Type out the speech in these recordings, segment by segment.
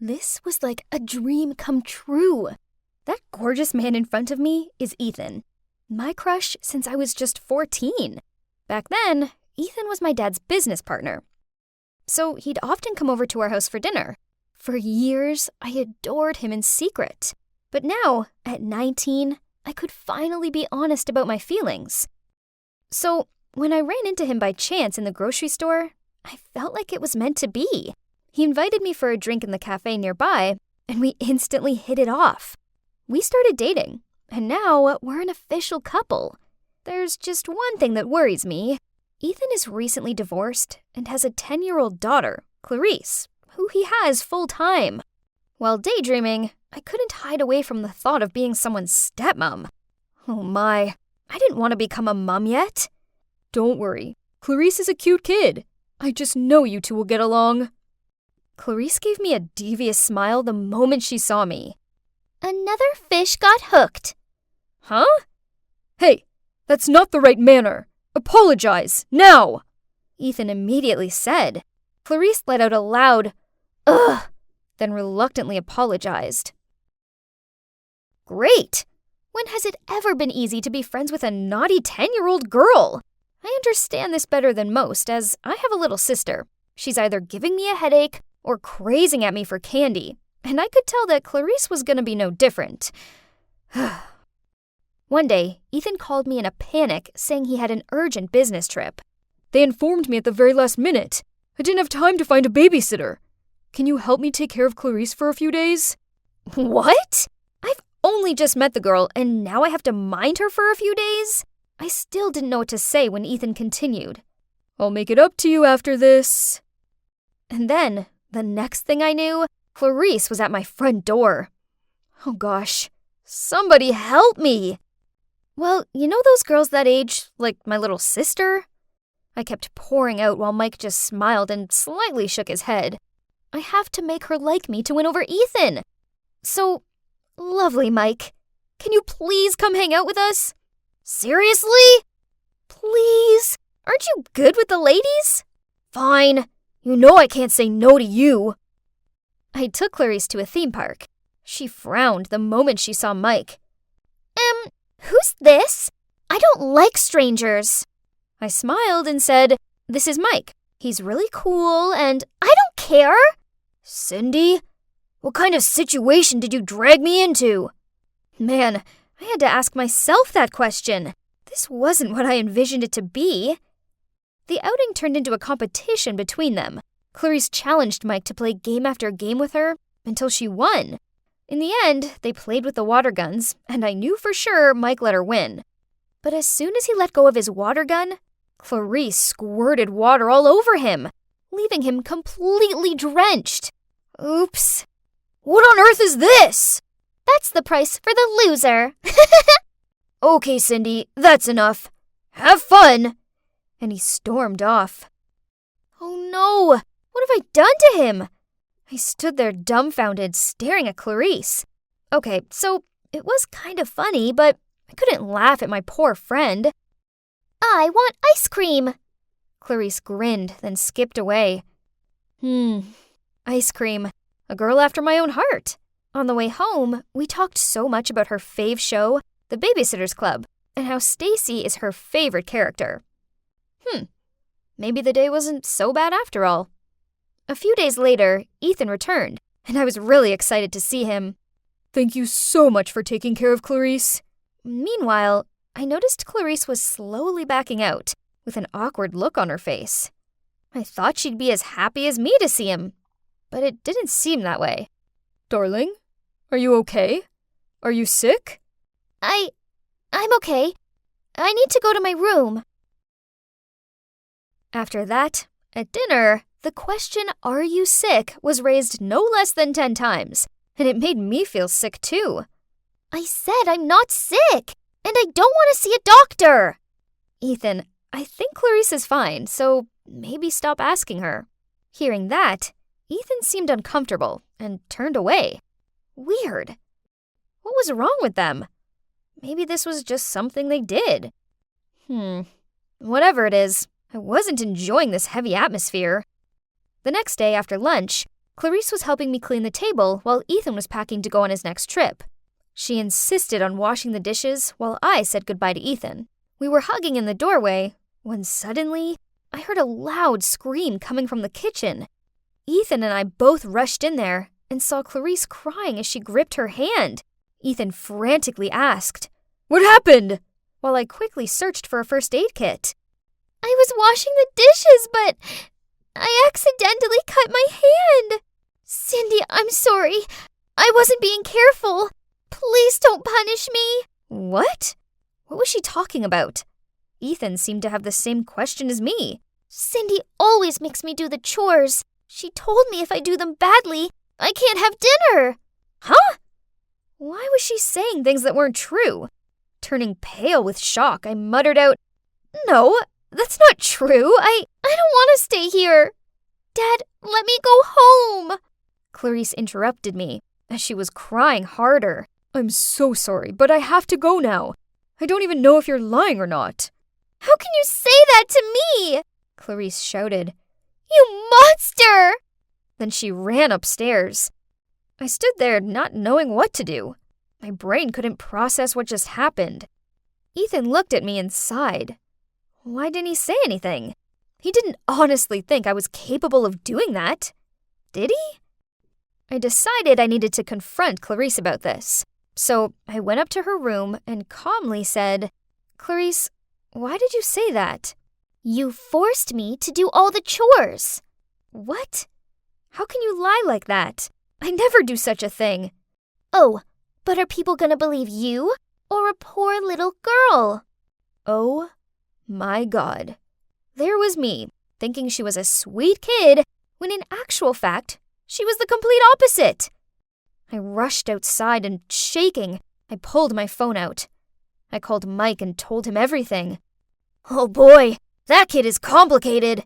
This was like a dream come true. That gorgeous man in front of me is Ethan. My crush since I was just 14. Back then, Ethan was my dad's business partner. So he'd often come over to our house for dinner. For years, I adored him in secret. But now, at 19, I could finally be honest about my feelings. So, when I ran into him by chance in the grocery store, I felt like it was meant to be. He invited me for a drink in the cafe nearby, and we instantly hit it off. We started dating, and now we're an official couple. There's just one thing that worries me. Ethan is recently divorced and has a 10-year-old daughter, Clarice, who he has full-time. While daydreaming, I couldn't hide away from the thought of being someone's stepmom. Oh my, I didn't want to become a mom yet. Don't worry, Clarice is a cute kid. I just know you two will get along. Clarice gave me a devious smile the moment she saw me. Another fish got hooked. Huh? Hey, that's not the right manner. Apologize, now! Ethan immediately said. Clarice let out a loud, ugh, then reluctantly apologized. Great! When has it ever been easy to be friends with a naughty 10-year-old girl? I understand this better than most, as I have a little sister. She's either giving me a headache or crazing at me for candy, and I could tell that Clarice was going to be no different. One day, Ethan called me in a panic, saying he had an urgent business trip. They informed me at the very last minute. I didn't have time to find a babysitter. Can you help me take care of Clarice for a few days? What? I've only just met the girl, and now I have to mind her for a few days? I still didn't know what to say when Ethan continued. I'll make it up to you after this. And then, the next thing I knew, Clarice was at my front door. Oh gosh, somebody help me! Well, you know those girls that age, like my little sister? I kept pouring out while Mike just smiled and slightly shook his head. I have to make her like me to win over Ethan. So, lovely Mike, can you please come hang out with us? Seriously? Please? Aren't you good with the ladies? Fine. You know I can't say no to you. I took Clarice to a theme park. She frowned the moment she saw Mike. Who's this? I don't like strangers. I smiled and said, this is Mike. He's really cool and I don't care. Cindy, what kind of situation did you drag me into? Man, I had to ask myself that question. This wasn't what I envisioned it to be. The outing turned into a competition between them. Clarice challenged Mike to play game after game with her until she won. In the end, they played with the water guns, and I knew for sure Mike let her win. But as soon as he let go of his water gun, Clarice squirted water all over him, leaving him completely drenched. Oops. What on earth is this? That's the price for the loser. Okay, Cindy, that's enough. Have fun. And he stormed off. Oh no, what have I done to him? I stood there dumbfounded, staring at Clarice. Okay, so it was kind of funny, but I couldn't laugh at my poor friend. I want ice cream. Clarice grinned, then skipped away. Ice cream. A girl after my own heart. On the way home, we talked so much about her fave show, The Babysitter's Club, and how Stacy is her favorite character. Maybe the day wasn't so bad after all. A few days later, Ethan returned, and I was really excited to see him. Thank you so much for taking care of Clarice. Meanwhile, I noticed Clarice was slowly backing out, with an awkward look on her face. I thought she'd be as happy as me to see him, but it didn't seem that way. Darling, are you okay? Are you sick? I'm okay. I need to go to my room. After that, at dinner, the question, "Are you sick?" was raised no less than 10 times, and it made me feel sick too. I said I'm not sick, and I don't want to see a doctor. Ethan, I think Clarice is fine, so maybe stop asking her. Hearing that, Ethan seemed uncomfortable and turned away. Weird. What was wrong with them? Maybe this was just something they did. Whatever it is, I wasn't enjoying this heavy atmosphere. The next day after lunch, Clarice was helping me clean the table while Ethan was packing to go on his next trip. She insisted on washing the dishes while I said goodbye to Ethan. We were hugging in the doorway when suddenly I heard a loud scream coming from the kitchen. Ethan and I both rushed in there and saw Clarice crying as she gripped her hand. Ethan frantically asked, What happened? While I quickly searched for a first aid kit. I was washing the dishes, but I accidentally cut my hand. Cindy, I'm sorry. I wasn't being careful. Please don't punish me. What? What was she talking about? Ethan seemed to have the same question as me. Cindy always makes me do the chores. She told me if I do them badly, I can't have dinner. Huh? Why was she saying things that weren't true? Turning pale with shock, I muttered out, No, that's not true. I don't want to stay here. Dad, let me go home. Clarice interrupted me as she was crying harder. I'm so sorry, but I have to go now. I don't even know if you're lying or not. How can you say that to me? Clarice shouted. You monster! Then she ran upstairs. I stood there not knowing what to do. My brain couldn't process what just happened. Ethan looked at me and sighed. Why didn't he say anything? He didn't honestly think I was capable of doing that. Did he? I decided I needed to confront Clarice about this. So I went up to her room and calmly said, Clarice, why did you say that? You forced me to do all the chores. What? How can you lie like that? I never do such a thing. Oh, but are people gonna believe you or a poor little girl? Oh my God. There was me, thinking she was a sweet kid, when in actual fact, she was the complete opposite. I rushed outside and, shaking, I pulled my phone out. I called Mike and told him everything. Oh boy, that kid is complicated.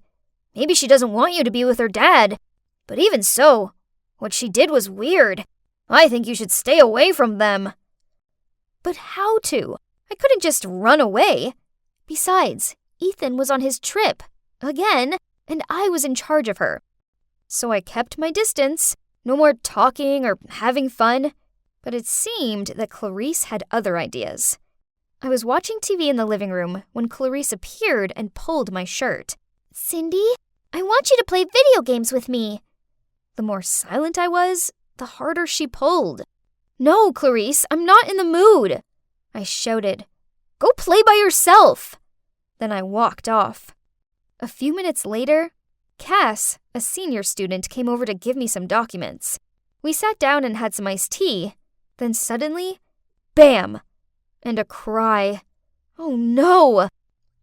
Maybe she doesn't want you to be with her dad. But even so, what she did was weird. I think you should stay away from them. But how to? I couldn't just run away. Besides, Ethan was on his trip, again, and I was in charge of her. So I kept my distance, no more talking or having fun, but it seemed that Clarice had other ideas. I was watching TV in the living room when Clarice appeared and pulled my shirt. Cindy, I want you to play video games with me. The more silent I was, the harder she pulled. No, Clarice, I'm not in the mood. I shouted. Go play by yourself. Then I walked off. A few minutes later, Cass, a senior student, came over to give me some documents. We sat down and had some iced tea. Then suddenly, bam! And a cry. Oh no!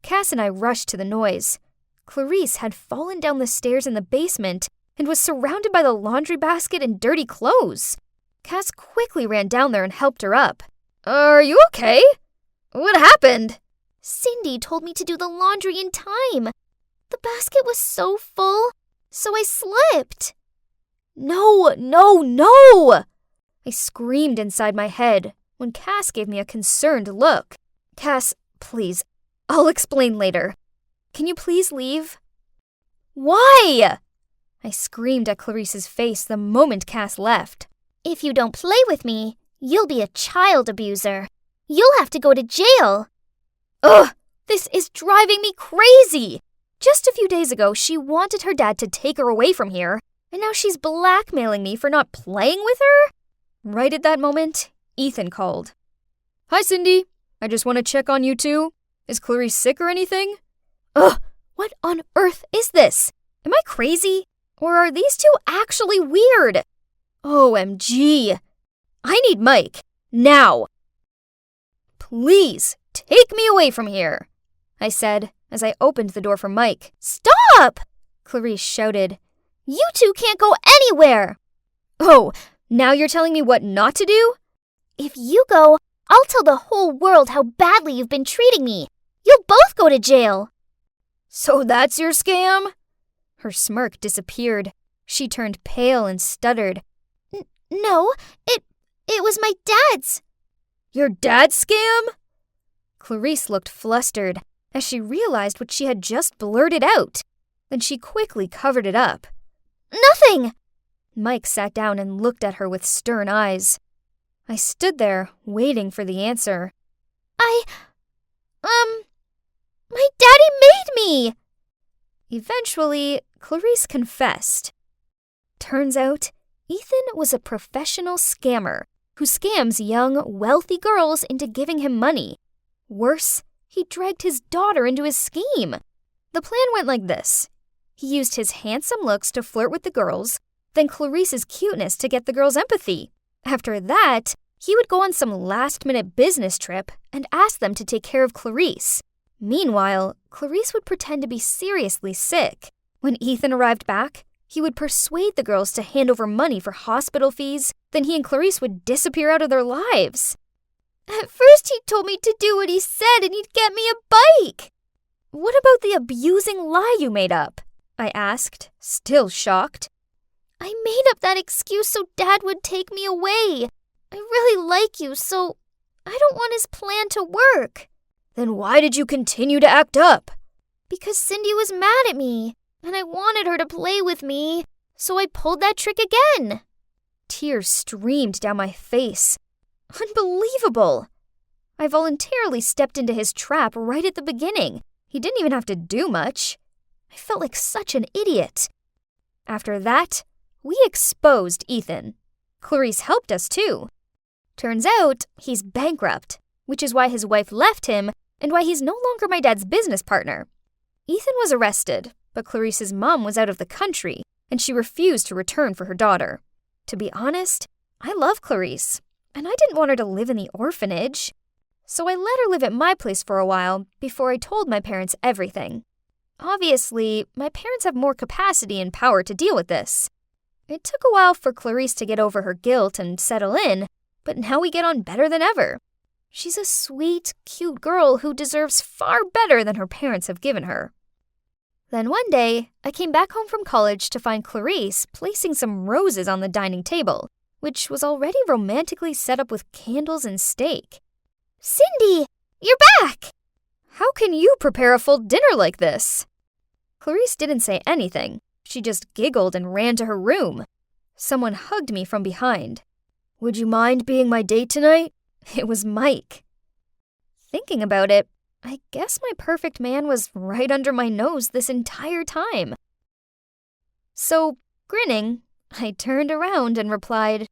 Cass and I rushed to the noise. Clarice had fallen down the stairs in the basement and was surrounded by the laundry basket and dirty clothes. Cass quickly ran down there and helped her up. Are you okay? What happened? Cindy told me to do the laundry in time. The basket was so full, so I slipped. No, no, no! I screamed inside my head when Cass gave me a concerned look. Cass, please, I'll explain later. Can you please leave? Why? I screamed at Clarice's face the moment Cass left. If you don't play with me, you'll be a child abuser. You'll have to go to jail. Ugh, this is driving me crazy. Just a few days ago, she wanted her dad to take her away from here, and now she's blackmailing me for not playing with her? Right at that moment, Ethan called. Hi, Cindy. I just want to check on you two. Is Clarice sick or anything? Ugh, what on earth is this? Am I crazy? Or are these two actually weird? OMG. I need Mike. Now. Please, take me away from here, I said as I opened the door for Mike. Stop! Clarice shouted. You two can't go anywhere. Oh, now you're telling me what not to do? If you go, I'll tell the whole world how badly you've been treating me. You'll both go to jail. So that's your scam? Her smirk disappeared. She turned pale and stuttered. No, it was my dad's. Your dad's scam? Clarice looked flustered as she realized what she had just blurted out. Then she quickly covered it up. Nothing. Mike sat down and looked at her with stern eyes. I stood there, waiting for the answer. My daddy made me! Eventually, Clarice confessed. Turns out, Ethan was a professional scammer who scams young, wealthy girls into giving him money. Worse, he dragged his daughter into his scheme. The plan went like this. He used his handsome looks to flirt with the girls, then Clarice's cuteness to get the girls' empathy. After that, he would go on some last-minute business trip and ask them to take care of Clarice. Meanwhile, Clarice would pretend to be seriously sick. When Ethan arrived back, he would persuade the girls to hand over money for hospital fees, then he and Clarice would disappear out of their lives. At first he told me to do what he said and he'd get me a bike. What about the abusing lie you made up? I asked, still shocked. I made up that excuse so Dad would take me away. I really like you, so I don't want his plan to work. Then why did you continue to act up? Because Cindy was mad at me, and I wanted her to play with me, so I pulled that trick again. Tears streamed down my face. Unbelievable! I voluntarily stepped into his trap right at the beginning. He didn't even have to do much. I felt like such an idiot. After that, we exposed Ethan. Clarice helped us too. Turns out he's bankrupt, which is why his wife left him and why he's no longer my dad's business partner. Ethan was arrested, but Clarice's mom was out of the country, and she refused to return for her daughter. To be honest, I love Clarice, and I didn't want her to live in the orphanage. So I let her live at my place for a while before I told my parents everything. Obviously, my parents have more capacity and power to deal with this. It took a while for Clarice to get over her guilt and settle in, but now we get on better than ever. She's a sweet, cute girl who deserves far better than her parents have given her. Then one day, I came back home from college to find Clarice placing some roses on the dining table, which was already romantically set up with candles and steak. Cindy, you're back! How can you prepare a full dinner like this? Clarice didn't say anything. She just giggled and ran to her room. Someone hugged me from behind. Would you mind being my date tonight? It was Mike. Thinking about it, I guess my perfect man was right under my nose this entire time. So, grinning, I turned around and replied,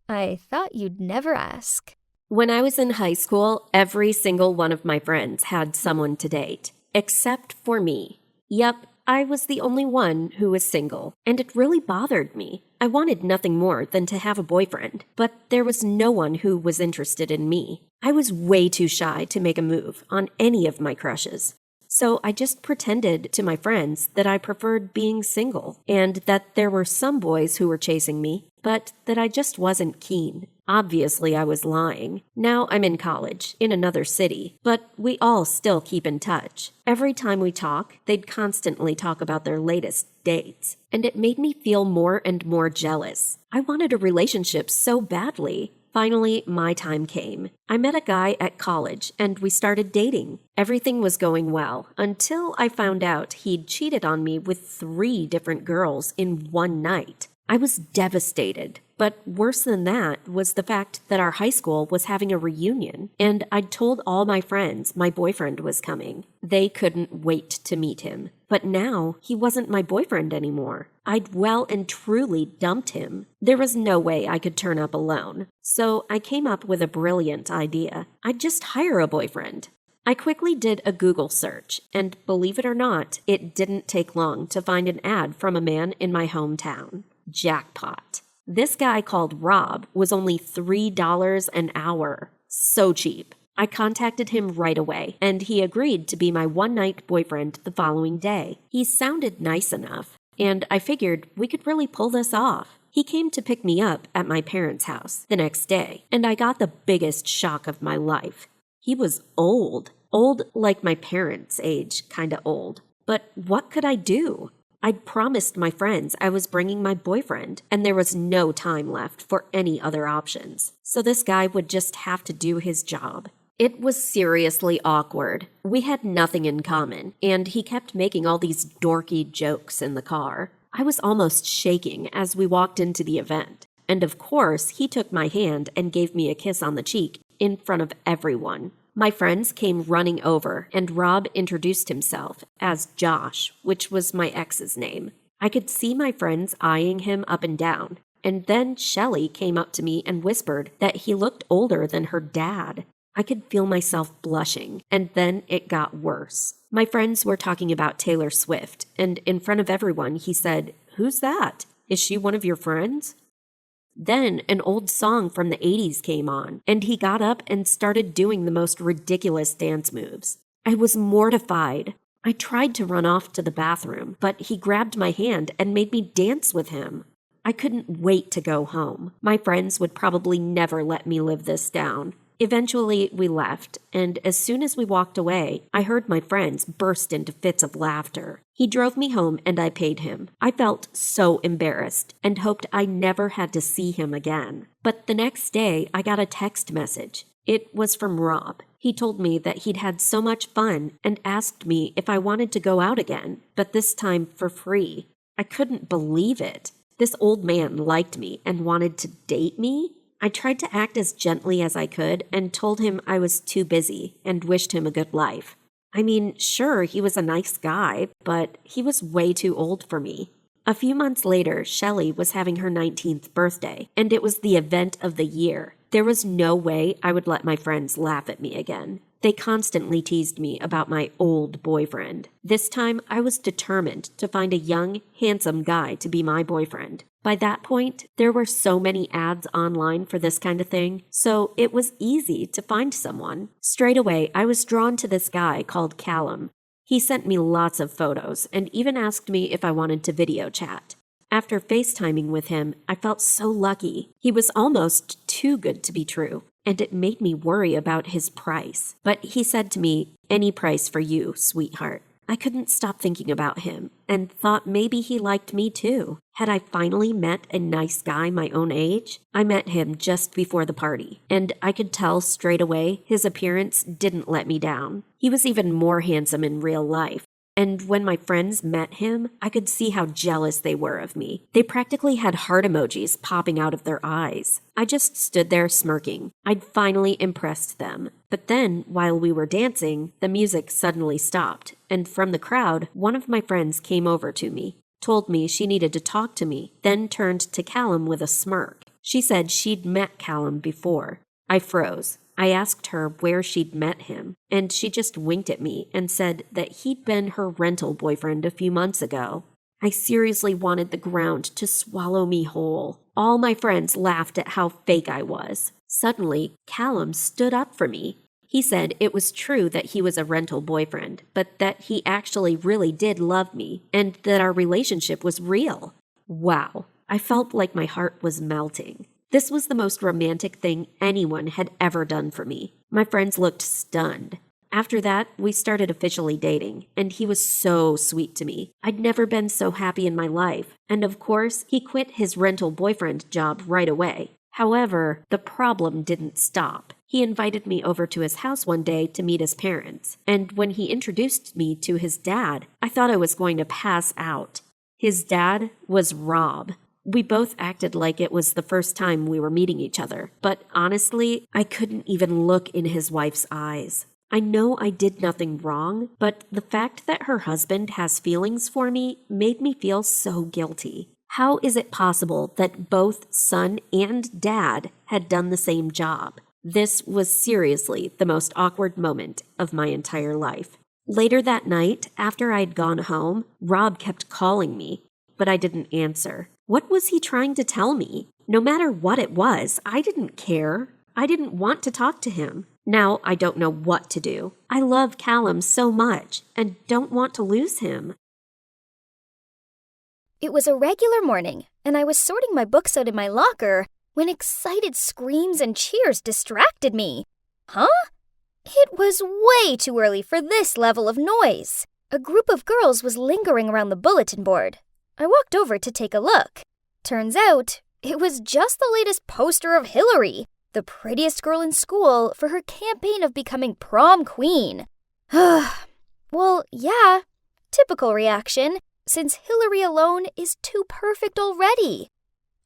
I thought you'd never ask. When I was in high school, every single one of my friends had someone to date, except for me. Yep, I was the only one who was single, and it really bothered me. I wanted nothing more than to have a boyfriend, but there was no one who was interested in me. I was way too shy to make a move on any of my crushes. So I just pretended to my friends that I preferred being single, and that there were some boys who were chasing me, but that I just wasn't keen. Obviously, I was lying. Now I'm in college, in another city, but we all still keep in touch. Every time we talk, they'd constantly talk about their latest dates, and it made me feel more and more jealous. I wanted a relationship so badly. Finally, my time came. I met a guy at college, and we started dating. Everything was going well, until I found out he'd cheated on me with 3 different girls in one night. I was devastated, but worse than that was the fact that our high school was having a reunion, and I'd told all my friends my boyfriend was coming. They couldn't wait to meet him. But now, he wasn't my boyfriend anymore. I'd well and truly dumped him. There was no way I could turn up alone. So I came up with a brilliant idea. I'd just hire a boyfriend. I quickly did a Google search, and believe it or not, it didn't take long to find an ad from a man in my hometown. Jackpot. This guy called Rob was only $3 an hour. So cheap. I contacted him right away, and he agreed to be my one-night boyfriend the following day. He sounded nice enough, and I figured we could really pull this off. He came to pick me up at my parents' house the next day, and I got the biggest shock of my life. He was old. Old like my parents' age, kinda old. But what could I do? I'd promised my friends I was bringing my boyfriend, and there was no time left for any other options. So this guy would just have to do his job. It was seriously awkward. We had nothing in common, and he kept making all these dorky jokes in the car. I was almost shaking as we walked into the event. And of course, he took my hand and gave me a kiss on the cheek in front of everyone. My friends came running over, and Rob introduced himself as Josh, which was my ex's name. I could see my friends eyeing him up and down, and then Shelley came up to me and whispered that he looked older than her dad. I could feel myself blushing, and then it got worse. My friends were talking about Taylor Swift, and in front of everyone he said, "Who's that? Is she one of your friends?" Then an old song from the 80s came on, and he got up and started doing the most ridiculous dance moves. I was mortified. I tried to run off to the bathroom, but he grabbed my hand and made me dance with him. I couldn't wait to go home. My friends would probably never let me live this down. Eventually, we left, and as soon as we walked away, I heard my friends burst into fits of laughter. He drove me home, and I paid him. I felt so embarrassed and hoped I never had to see him again. But the next day, I got a text message. It was from Rob. He told me that he'd had so much fun and asked me if I wanted to go out again, but this time for free. I couldn't believe it. This old man liked me and wanted to date me? I tried to act as gently as I could and told him I was too busy and wished him a good life. I mean, sure, he was a nice guy, but he was way too old for me. A few months later, Shelley was having her 19th birthday, and it was the event of the year. There was no way I would let my friends laugh at me again. They constantly teased me about my old boyfriend. This time, I was determined to find a young, handsome guy to be my boyfriend. By that point, there were so many ads online for this kind of thing, so it was easy to find someone. Straight away, I was drawn to this guy called Callum. He sent me lots of photos and even asked me if I wanted to video chat. After FaceTiming with him, I felt so lucky. He was almost too good to be true, and it made me worry about his price. But he said to me, "Any price for you, sweetheart." I couldn't stop thinking about him and thought maybe he liked me too. Had I finally met a nice guy my own age? I met him just before the party, and I could tell straight away his appearance didn't let me down. He was even more handsome in real life. And when my friends met him, I could see how jealous they were of me. They practically had heart emojis popping out of their eyes. I just stood there smirking. I'd finally impressed them. But then, while we were dancing, the music suddenly stopped, and from the crowd, one of my friends came over to me, told me she needed to talk to me, then turned to Callum with a smirk. She said she'd met Callum before. I froze. I asked her where she'd met him, and she just winked at me and said that he'd been her rental boyfriend a few months ago. I seriously wanted the ground to swallow me whole. All my friends laughed at how fake I was. Suddenly, Callum stood up for me. He said it was true that he was a rental boyfriend, but that he actually really did love me, and that our relationship was real. Wow, I felt like my heart was melting. This was the most romantic thing anyone had ever done for me. My friends looked stunned. After that, we started officially dating, and he was so sweet to me. I'd never been so happy in my life. And of course, he quit his rental boyfriend job right away. However, the problem didn't stop. He invited me over to his house one day to meet his parents, and when he introduced me to his dad, I thought I was going to pass out. His dad was Rob. We both acted like it was the first time we were meeting each other, but honestly, I couldn't even look in his wife's eyes. I know I did nothing wrong, but the fact that her husband has feelings for me made me feel so guilty. How is it possible that both son and dad had done the same job? This was seriously the most awkward moment of my entire life. Later that night, after I'd gone home, Rob kept calling me, but I didn't answer. What was he trying to tell me? No matter what it was, I didn't care. I didn't want to talk to him. Now I don't know what to do. I love Callum so much and don't want to lose him. It was a regular morning, and I was sorting my books out in my locker when excited screams and cheers distracted me. Huh? It was way too early for this level of noise. A group of girls was lingering around the bulletin board. I walked over to take a look. Turns out, it was just the latest poster of Hillary, the prettiest girl in school, for her campaign of becoming prom queen. Well, yeah, typical reaction. since Hillary alone is too perfect already.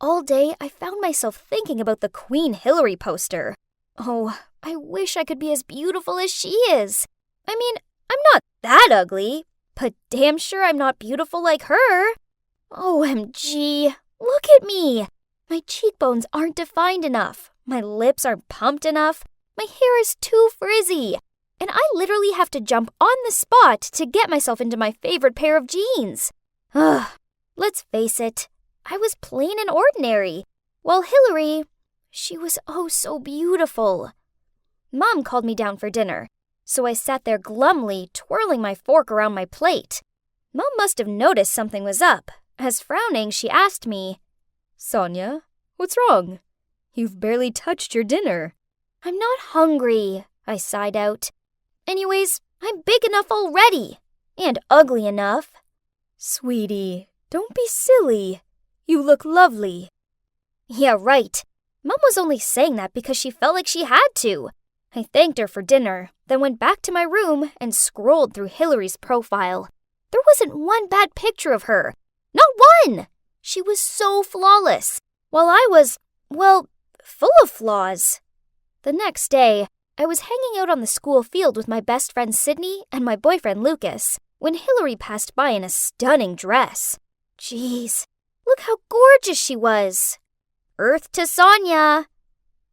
All day, I found myself thinking about the Queen Hillary poster. Oh, I wish I could be as beautiful as she is. I mean, I'm not that ugly, but damn sure I'm not beautiful like her. OMG, look at me. My cheekbones aren't defined enough. My lips aren't pumped enough. My hair is too frizzy. And I literally have to jump on the spot to get myself into my favorite pair of jeans. Ugh, let's face it, I was plain and ordinary, while Hillary, she was oh so beautiful. Mom called me down for dinner, so I sat there glumly twirling my fork around my plate. Mom must have noticed something was up, as frowning she asked me, Sonia, what's wrong? You've barely touched your dinner. I'm not hungry, I sighed out. Anyways, I'm big enough already, and ugly enough. Sweetie, don't be silly. You look lovely. Yeah, right. Mom was only saying that because she felt like she had to. I thanked her for dinner, then went back to my room and scrolled through Hillary's profile. There wasn't one bad picture of her. Not one! She was so flawless, while I was, well, full of flaws. The next day, I was hanging out on the school field with my best friend Sydney and my boyfriend Lucas when Hillary passed by in a stunning dress. Jeez, look how gorgeous she was. Earth to Sonia.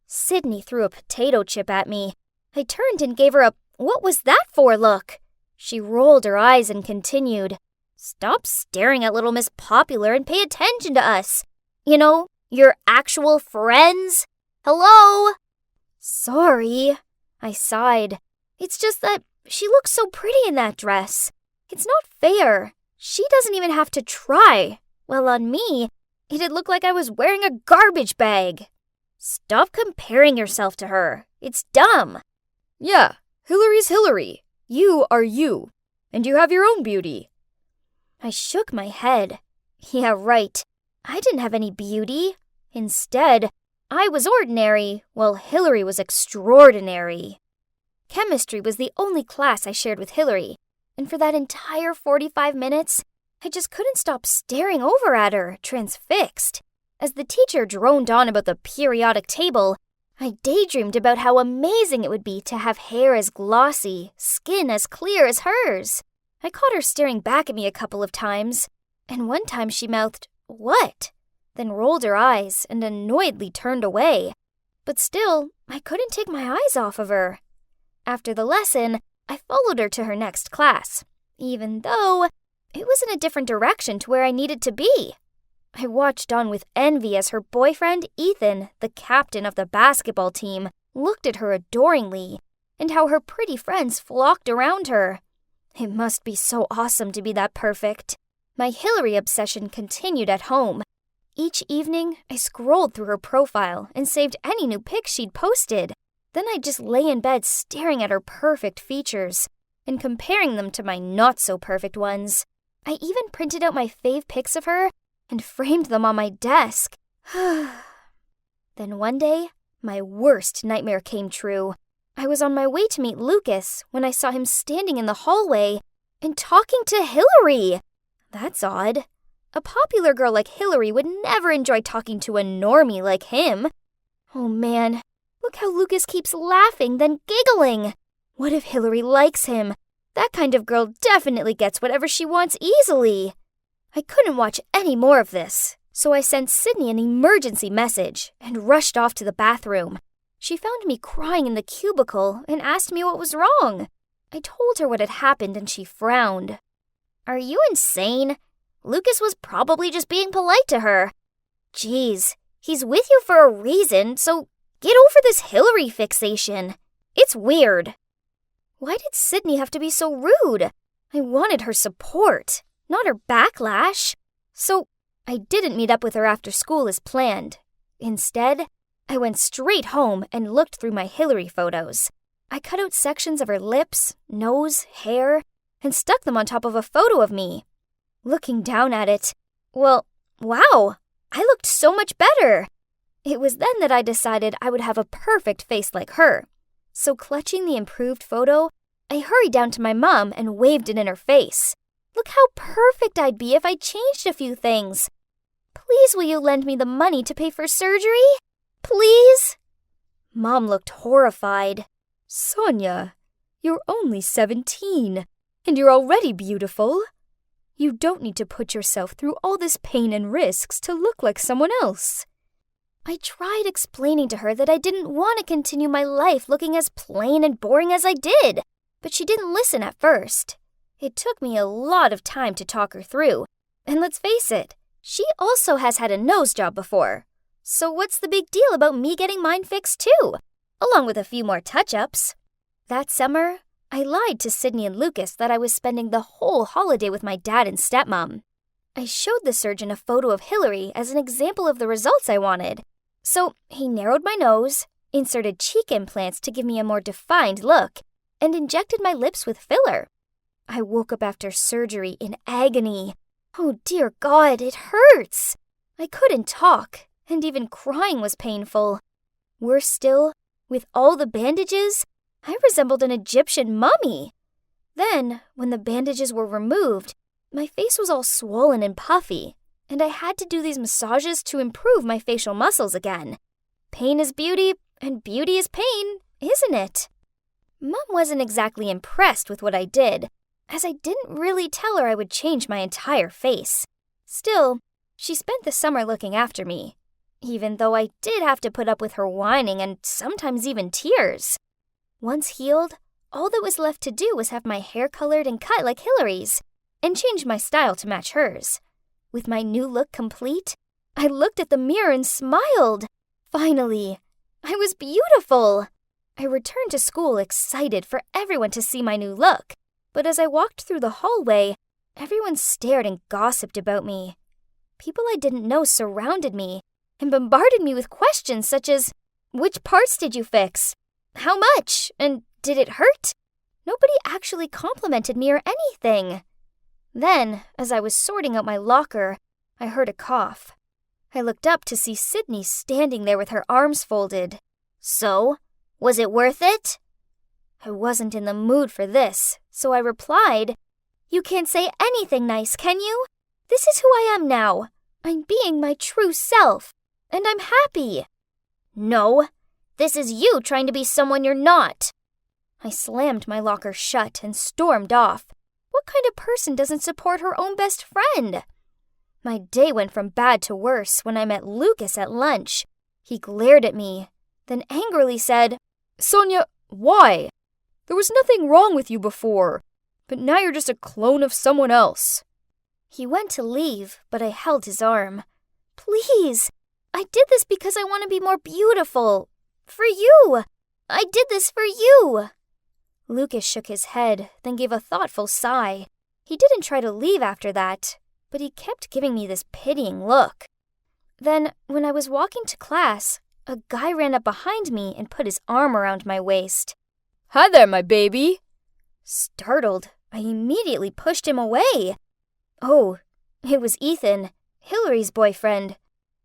Sydney threw a potato chip at me. I turned and gave her a "what was that for" look. She rolled her eyes and continued, "Stop staring at little Miss Popular and pay attention to us. You know, your actual friends. Hello?" Sorry, I sighed. It's just that she looks so pretty in that dress. It's not fair. She doesn't even have to try. Well, on me, it'd look like I was wearing a garbage bag. Stop comparing yourself to her. It's dumb. Yeah, Hillary's Hillary. You are you. And you have your own beauty. I shook my head. Yeah, right. I didn't have any beauty. Instead, I was ordinary, while Hillary was extraordinary. Chemistry was the only class I shared with Hillary, and for that entire 45 minutes, I just couldn't stop staring over at her, transfixed. As the teacher droned on about the periodic table, I daydreamed about how amazing it would be to have hair as glossy, skin as clear as hers. I caught her staring back at me a couple of times, and one time she mouthed, "What?" then rolled her eyes and annoyedly turned away. But still, I couldn't take my eyes off of her. After the lesson, I followed her to her next class, even though it was in a different direction to where I needed to be. I watched on with envy as her boyfriend, Ethan, the captain of the basketball team, looked at her adoringly, and how her pretty friends flocked around her. It must be so awesome to be that perfect. My Hillary obsession continued at home. Each evening, I scrolled through her profile and saved any new pics she'd posted. Then I'd just lay in bed staring at her perfect features and comparing them to my not-so-perfect ones. I even printed out my fave pics of her and framed them on my desk. Then one day, my worst nightmare came true. I was on my way to meet Lucas when I saw him standing in the hallway and talking to Hillary. That's odd. A popular girl like Hillary would never enjoy talking to a normie like him. Oh man, look how Lucas keeps laughing, then giggling. What if Hillary likes him? That kind of girl definitely gets whatever she wants easily. I couldn't watch any more of this, so I sent Sydney an emergency message and rushed off to the bathroom. She found me crying in the cubicle and asked me what was wrong. I told her what had happened and she frowned. Are you insane? Lucas was probably just being polite to her. Geez, he's with you for a reason, so get over this Hillary fixation. It's weird. Why did Sydney have to be so rude? I wanted her support, not her backlash. So I didn't meet up with her after school as planned. Instead, I went straight home and looked through my Hillary photos. I cut out sections of her lips, nose, hair, and stuck them on top of a photo of me. Looking down at it, well, wow, I looked so much better. It was then that I decided I would have a perfect face like her. So clutching the improved photo, I hurried down to my mom and waved it in her face. Look how perfect I'd be if I changed a few things. Please, will you lend me the money to pay for surgery? Please? Mom looked horrified. Sonia, you're only 17, and you're already beautiful. You don't need to put yourself through all this pain and risks to look like someone else. I tried explaining to her that I didn't want to continue my life looking as plain and boring as I did, but she didn't listen at first. It took me a lot of time to talk her through, and let's face it, she also has had a nose job before. So what's the big deal about me getting mine fixed too, along with a few more touch-ups? That summer, I lied to Sydney and Lucas that I was spending the whole holiday with my dad and stepmom. I showed the surgeon a photo of Hillary as an example of the results I wanted. So he narrowed my nose, inserted cheek implants to give me a more defined look, and injected my lips with filler. I woke up after surgery in agony. Oh dear God, it hurts! I couldn't talk, and even crying was painful. Worse still, with all the bandages, I resembled an Egyptian mummy. Then, when the bandages were removed, my face was all swollen and puffy, and I had to do these massages to improve my facial muscles again. Pain is beauty, and beauty is pain, isn't it? Mom wasn't exactly impressed with what I did, as I didn't really tell her I would change my entire face. Still, she spent the summer looking after me, even though I did have to put up with her whining and sometimes even tears. Once healed, all that was left to do was have my hair colored and cut like Hillary's, and change my style to match hers. With my new look complete, I looked at the mirror and smiled. Finally, I was beautiful. I returned to school excited for everyone to see my new look, but as I walked through the hallway, everyone stared and gossiped about me. People I didn't know surrounded me and bombarded me with questions such as, "Which parts did you fix? How much? And did it hurt?" Nobody actually complimented me or anything. Then, as I was sorting out my locker, I heard a cough. I looked up to see Sydney standing there with her arms folded. "So, was it worth it?" I wasn't in the mood for this, so I replied, "You can't say anything nice, can you? This is who I am now. I'm being my true self, and I'm happy." "No, this is you trying to be someone you're not." I slammed my locker shut and stormed off. What kind of person doesn't support her own best friend? My day went from bad to worse when I met Lucas at lunch. He glared at me, then angrily said, Sonia, why? There was nothing wrong with you before, but now you're just a clone of someone else. He went to leave, but I held his arm. "Please, I did this because I want to be more beautiful. For you. I did this for you." Lucas shook his head, then gave a thoughtful sigh. He didn't try to leave after that, but he kept giving me this pitying look. Then, when I was walking to class, a guy ran up behind me and put his arm around my waist. "Hi there, my baby." Startled, I immediately pushed him away. Oh, it was Ethan, Hillary's boyfriend.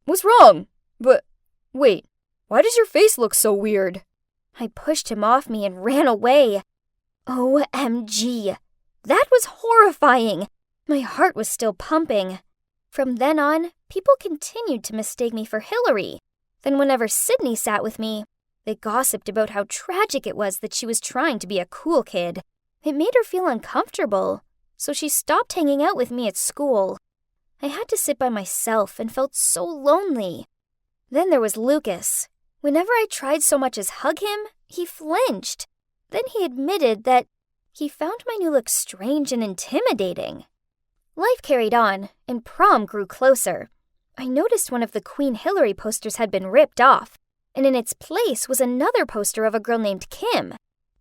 "What's wrong? But, wait, why does your face look so weird?" I pushed him off me and ran away. OMG! That was horrifying! My heart was still pumping. From then on, people continued to mistake me for Hillary. Then whenever Sydney sat with me, they gossiped about how tragic it was that she was trying to be a cool kid. It made her feel uncomfortable, so she stopped hanging out with me at school. I had to sit by myself and felt so lonely. Then there was Lucas. Whenever I tried so much as hug him, he flinched. Then he admitted that he found my new look strange and intimidating. Life carried on, and prom grew closer. I noticed one of the Queen Hillary posters had been ripped off, and in its place was another poster of a girl named Kim.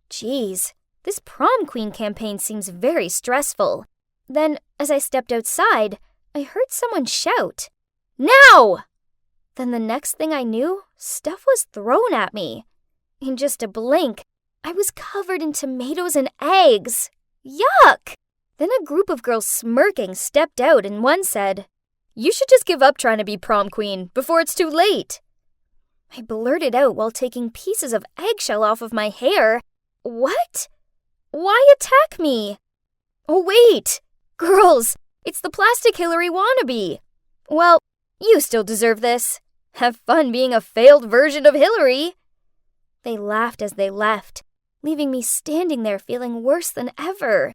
Geez, this prom queen campaign seems very stressful. Then, as I stepped outside, I heard someone shout, "Now!" Then the next thing I knew, stuff was thrown at me. In just a blink, I was covered in tomatoes and eggs. Yuck! Then a group of girls smirking stepped out and one said, "You should just give up trying to be prom queen before it's too late." I blurted out while taking pieces of eggshell off of my hair. "What? Why attack me?" "Oh wait! Girls, it's the plastic Hillary wannabe. Well, you still deserve this. Have fun being a failed version of Hillary. They laughed as they left, leaving me standing there feeling worse than ever.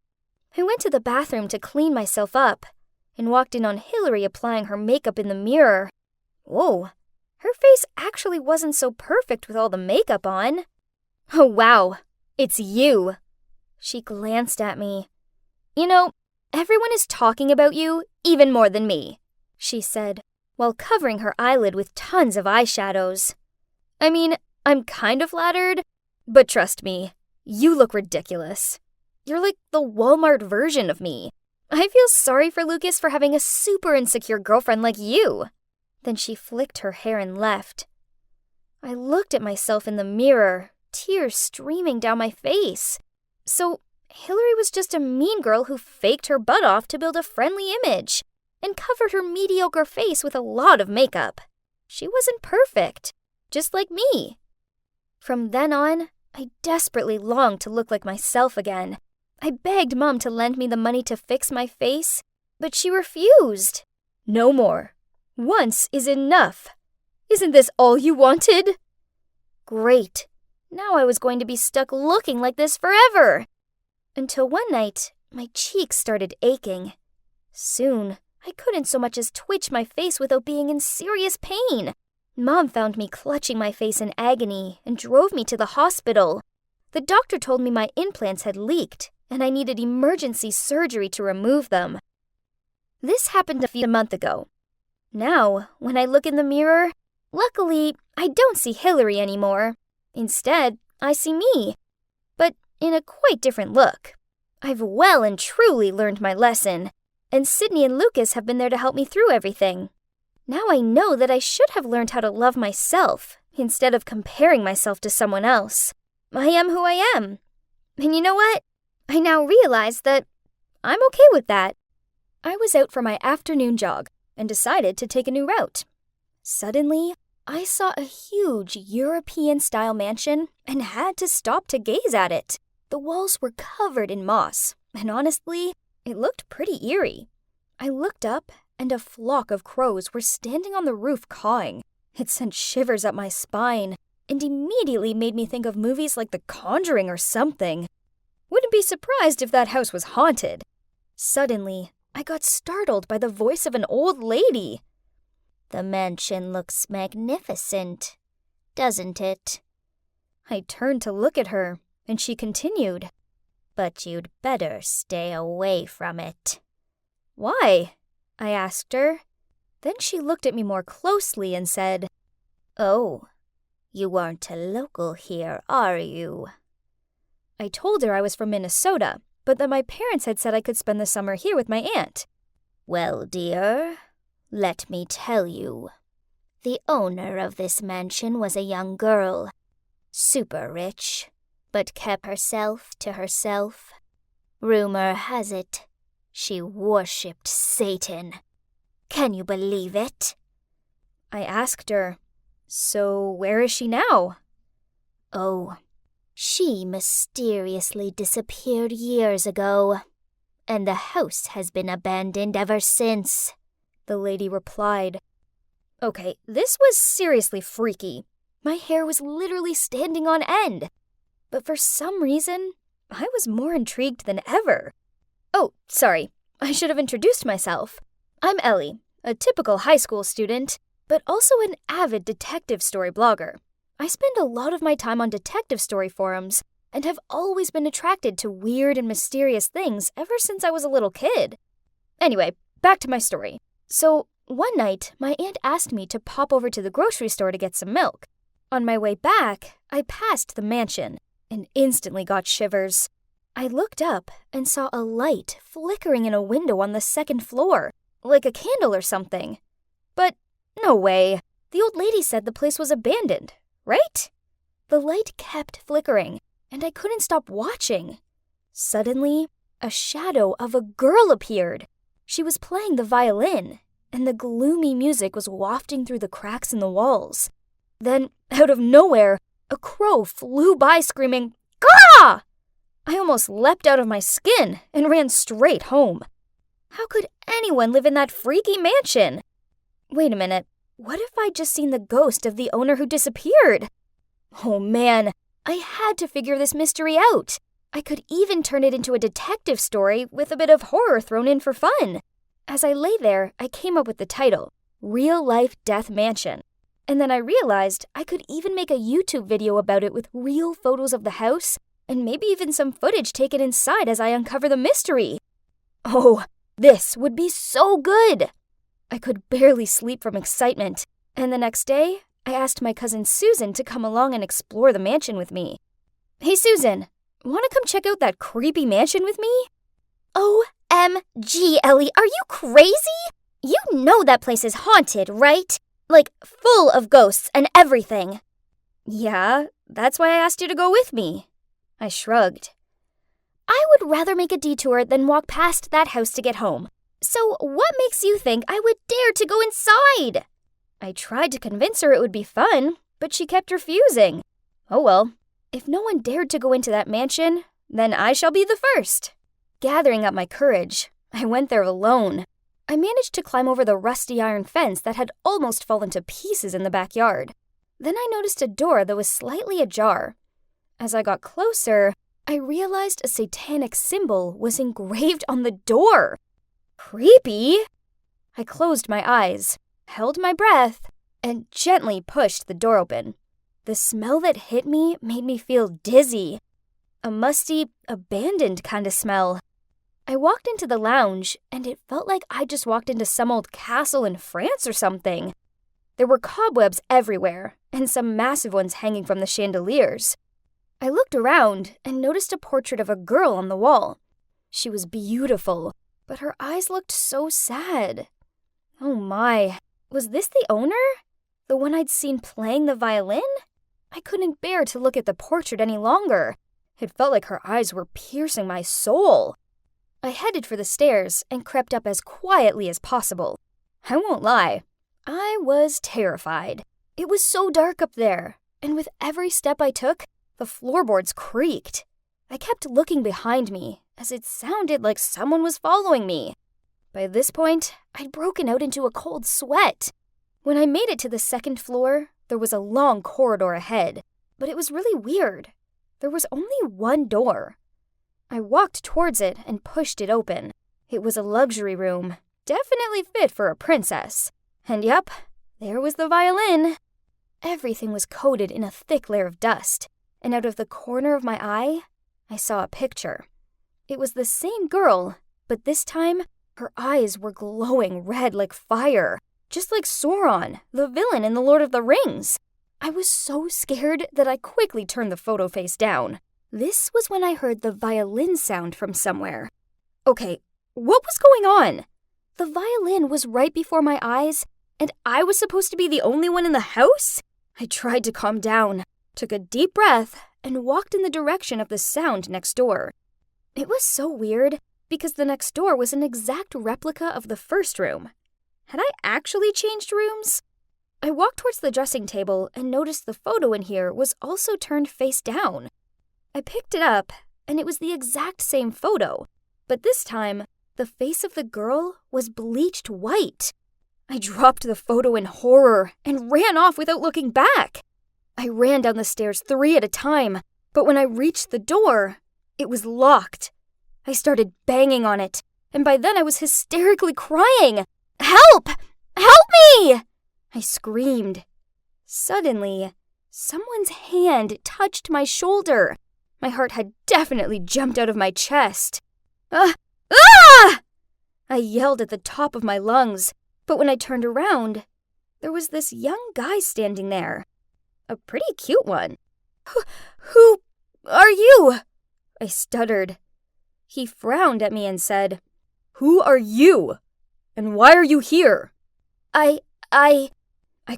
I went to the bathroom to clean myself up and walked in on Hillary applying her makeup in the mirror. Whoa, her face actually wasn't so perfect with all the makeup on. Oh wow, it's you. She glanced at me. You know, everyone is talking about you even more than me, she said, while covering her eyelid with tons of eyeshadows. I mean, I'm kind of flattered, but trust me, you look ridiculous. You're like the Walmart version of me. I feel sorry for Lucas for having a super insecure girlfriend like you. Then she flicked her hair and left. I looked at myself in the mirror, tears streaming down my face. So Hillary was just a mean girl who faked her butt off to build a friendly image and covered her mediocre face with a lot of makeup. She wasn't perfect, just like me. From then on, I desperately longed to look like myself again. I begged Mom to lend me the money to fix my face, but she refused. No more. Once is enough. Isn't this all you wanted? Great. Now I was going to be stuck looking like this forever. Until one night, my cheeks started aching. Soon, I couldn't so much as twitch my face without being in serious pain. Mom found me clutching my face in agony and drove me to the hospital. The doctor told me my implants had leaked and I needed emergency surgery to remove them. This happened a month ago. Now, when I look in the mirror, luckily, I don't see Hillary anymore. Instead, I see me, but in a quite different look. I've well and truly learned my lesson, and Sydney and Lucas have been there to help me through everything. Now I know that I should have learned how to love myself instead of comparing myself to someone else. I am who I am. And you know what? I now realize that I'm okay with that. I was out for my afternoon jog and decided to take a new route. Suddenly, I saw a huge European-style mansion and had to stop to gaze at it. The walls were covered in moss, and honestly, it looked pretty eerie. I looked up, and a flock of crows were standing on the roof cawing. It sent shivers up my spine, and immediately made me think of movies like The Conjuring or something. Wouldn't be surprised if that house was haunted. Suddenly, I got startled by the voice of an old lady. The mansion looks magnificent, doesn't it? I turned to look at her, and she continued. But you'd better stay away from it. Why? I asked her. Then she looked at me more closely and said, Oh, you aren't a local here, are you? I told her I was from Minnesota, but that my parents had said I could spend the summer here with my aunt. Well, dear, let me tell you. The owner of this mansion was a young girl, super rich, but kept herself to herself. Rumor has it, she worshipped Satan. Can you believe it? I asked her, so where is she now? Oh, she mysteriously disappeared years ago, and the house has been abandoned ever since, the lady replied. Okay, this was seriously freaky. My hair was literally standing on end. But for some reason, I was more intrigued than ever. Oh, sorry, I should have introduced myself. I'm Ellie, a typical high school student, but also an avid detective story blogger. I spend a lot of my time on detective story forums and have always been attracted to weird and mysterious things ever since I was a little kid. Anyway, back to my story. So, one night, my aunt asked me to pop over to the grocery store to get some milk. On my way back, I passed the mansion and instantly got shivers. I looked up and saw a light flickering in a window on the second floor, like a candle or something. But no way. The old lady said the place was abandoned, right? The light kept flickering, and I couldn't stop watching. Suddenly, a shadow of a girl appeared. She was playing the violin, and the gloomy music was wafting through the cracks in the walls. Then, out of nowhere, a crow flew by screaming, "Caw!" I almost leapt out of my skin and ran straight home. How could anyone live in that freaky mansion? Wait a minute, what if I'd just seen the ghost of the owner who disappeared? Oh man, I had to figure this mystery out. I could even turn it into a detective story with a bit of horror thrown in for fun. As I lay there, I came up with the title, Real Life Death Mansion. And then I realized I could even make a YouTube video about it with real photos of the house and maybe even some footage taken inside as I uncover the mystery. Oh, this would be so good! I could barely sleep from excitement, and the next day, I asked my cousin Susan to come along and explore the mansion with me. Hey Susan, want to come check out that creepy mansion with me? OMG, Ellie, are you crazy? You know that place is haunted, right? Like, full of ghosts and everything. Yeah, that's why I asked you to go with me. I shrugged. I would rather make a detour than walk past that house to get home. So what makes you think I would dare to go inside? I tried to convince her it would be fun, but she kept refusing. Oh well, if no one dared to go into that mansion, then I shall be the first. Gathering up my courage, I went there alone. I managed to climb over the rusty iron fence that had almost fallen to pieces in the backyard. Then I noticed a door that was slightly ajar. As I got closer, I realized a satanic symbol was engraved on the door. Creepy! I closed my eyes, held my breath, and gently pushed the door open. The smell that hit me made me feel dizzy. A musty, abandoned kind of smell. I walked into the lounge, and it felt like I just walked into some old castle in France or something. There were cobwebs everywhere, and some massive ones hanging from the chandeliers. I looked around and noticed a portrait of a girl on the wall. She was beautiful, but her eyes looked so sad. Oh my, was this the owner? The one I'd seen playing the violin? I couldn't bear to look at the portrait any longer. It felt like her eyes were piercing my soul. I headed for the stairs and crept up as quietly as possible. I won't lie, I was terrified. It was so dark up there, and with every step I took, the floorboards creaked. I kept looking behind me, as it sounded like someone was following me. By this point, I'd broken out into a cold sweat. When I made it to the second floor, there was a long corridor ahead, but it was really weird. There was only one door. I walked towards it and pushed it open. It was a luxury room, definitely fit for a princess. And yep, there was the violin. Everything was coated in a thick layer of dust, and out of the corner of my eye, I saw a picture. It was the same girl, but this time, her eyes were glowing red like fire, just like Sauron, the villain in The Lord of the Rings. I was so scared that I quickly turned the photo face down. This was when I heard the violin sound from somewhere. Okay, what was going on? The violin was right before my eyes, and I was supposed to be the only one in the house? I tried to calm down, took a deep breath, and walked in the direction of the sound next door. It was so weird, because the next door was an exact replica of the first room. Had I actually changed rooms? I walked towards the dressing table and noticed the photo in here was also turned face down. I picked it up, and it was the exact same photo, but this time, the face of the girl was bleached white. I dropped the photo in horror and ran off without looking back. I ran down the stairs 3 at a time, but when I reached the door, it was locked. I started banging on it, and by then I was hysterically crying. "Help! Help me!" I screamed. Suddenly, someone's hand touched my shoulder. My heart had definitely jumped out of my chest. Ah! I yelled at the top of my lungs, but when I turned around, there was this young guy standing there. A pretty cute one. Who are you? I stuttered. He frowned at me and said, "Who are you? And why are you here?" I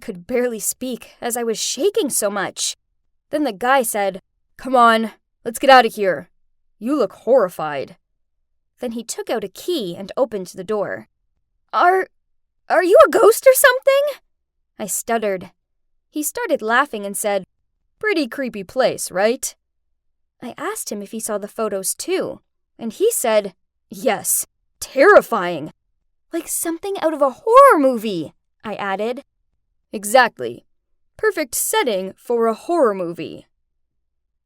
could barely speak as I was shaking so much. Then the guy said, "Come on, let's get out of here. You look horrified." Then he took out a key and opened the door. Are you a ghost or something?" I stuttered. He started laughing and said, "Pretty creepy place, right?" I asked him if he saw the photos too, and he said, "Yes, Terrifying. Like something out of a horror movie, I added. Exactly. Perfect setting for a horror movie.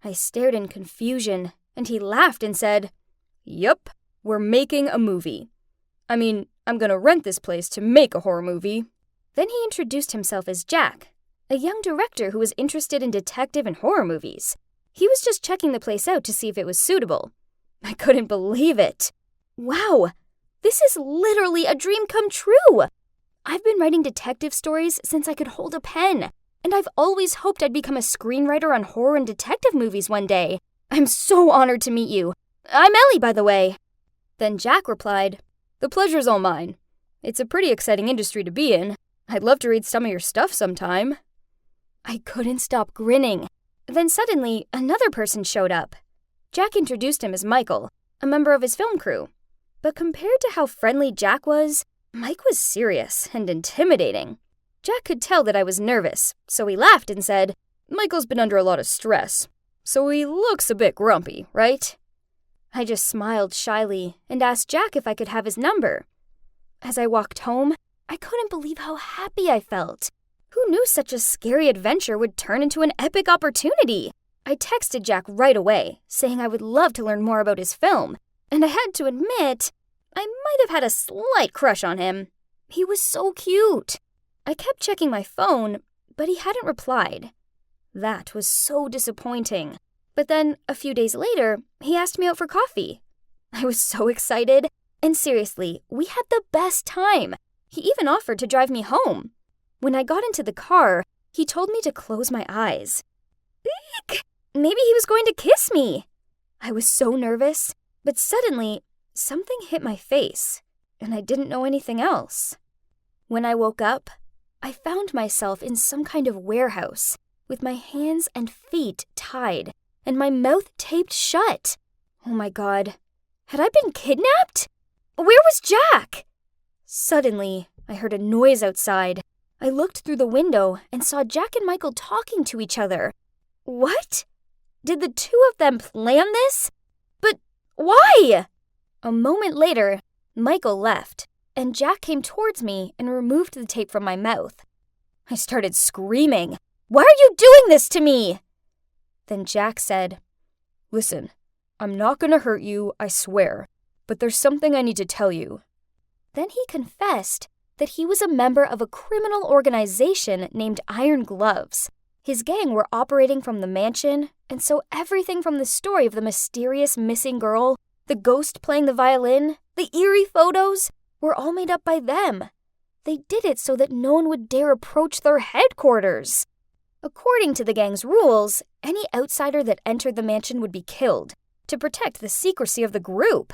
I stared in confusion, and he laughed and said, Yup, we're making a movie. I mean, I'm gonna rent this place to make a horror movie. Then he introduced himself as Jack, a young director who was interested in detective and horror movies. He was just checking the place out to see if it was suitable. I couldn't believe it. Wow, this is literally a dream come true. I've been writing detective stories since I could hold a pen, and I've always hoped I'd become a screenwriter on horror and detective movies one day. I'm so honored to meet you. I'm Ellie, by the way. Then Jack replied, The pleasure's all mine. It's a pretty exciting industry to be in. I'd love to read some of your stuff sometime. I couldn't stop grinning. Then suddenly, another person showed up. Jack introduced him as Michael, a member of his film crew. But compared to how friendly Jack was, Mike was serious and intimidating. Jack could tell that I was nervous, so he laughed and said, Michael's been under a lot of stress, so he looks a bit grumpy, right? I just smiled shyly and asked Jack if I could have his number. As I walked home, I couldn't believe how happy I felt. Who knew such a scary adventure would turn into an epic opportunity? I texted Jack right away, saying I would love to learn more about his film, and I had to admit, I might have had a slight crush on him. He was so cute. I kept checking my phone, but he hadn't replied. That was so disappointing. But then, a few days later, he asked me out for coffee. I was so excited, and seriously, we had the best time. He even offered to drive me home. When I got into the car, he told me to close my eyes. Eek! Maybe he was going to kiss me. I was so nervous, but suddenly, something hit my face, and I didn't know anything else. When I woke up, I found myself in some kind of warehouse, with my hands and feet tied, and my mouth taped shut. Oh my God, had I been kidnapped? Where was Jack? Suddenly, I heard a noise outside. I looked through the window and saw Jack and Michael talking to each other. What? Did the two of them plan this? But why? A moment later, Michael left, and Jack came towards me and removed the tape from my mouth. I started screaming, Why are you doing this to me? Then Jack said, Listen, I'm not gonna hurt you, I swear, but there's something I need to tell you. Then he confessed that he was a member of a criminal organization named Iron Gloves. His gang were operating from the mansion, and so everything from the story of the mysterious missing girl, the ghost playing the violin, the eerie photos, were all made up by them. They did it so that no one would dare approach their headquarters. According to the gang's rules, any outsider that entered the mansion would be killed to protect the secrecy of the group.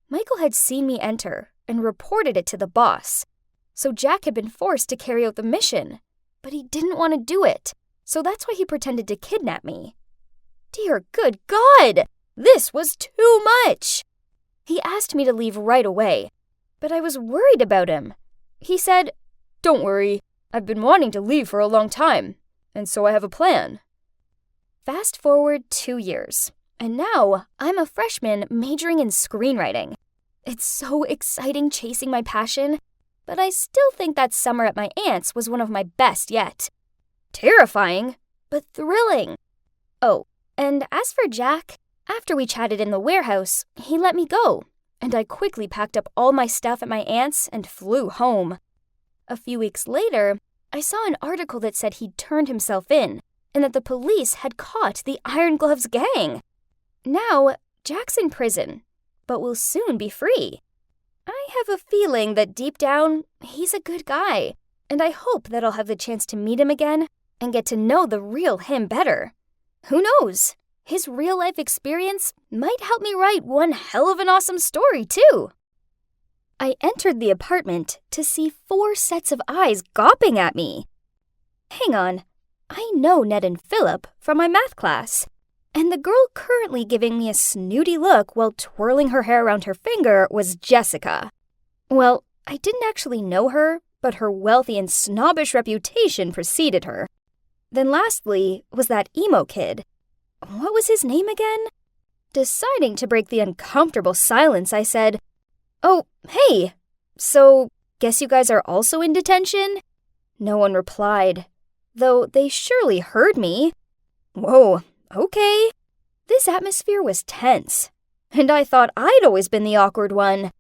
Michael had seen me enter and reported it to the boss. So Jack had been forced to carry out the mission, but he didn't want to do it, so that's why he pretended to kidnap me. Dear good God, this was too much. He asked me to leave right away, but I was worried about him. He said, Don't worry, I've been wanting to leave for a long time, and so I have a plan. Fast forward 2 years, and now I'm a freshman majoring in screenwriting. It's so exciting chasing my passion, but I still think that summer at my aunt's was one of my best yet. Terrifying, but thrilling. Oh, and as for Jack, after we chatted in the warehouse, he let me go, and I quickly packed up all my stuff at my aunt's and flew home. A few weeks later, I saw an article that said he'd turned himself in, and that the police had caught the Iron Gloves gang. Now, Jack's in prison, but will soon be free. I have a feeling that deep down, he's a good guy, and I hope that I'll have the chance to meet him again and get to know the real him better. Who knows? His real-life experience might help me write one hell of an awesome story, too. I entered the apartment to see 4 sets of eyes gawping at me. Hang on, I know Ned and Philip from my math class, and the girl currently giving me a snooty look while twirling her hair around her finger was Jessica. Well, I didn't actually know her, but her wealthy and snobbish reputation preceded her. Then lastly was that emo kid. What was his name again? Deciding to break the uncomfortable silence, I said, "Oh, hey, so guess you guys are also in detention?" No one replied, though they surely heard me. Whoa, okay. This atmosphere was tense, and I thought I'd always been the awkward one.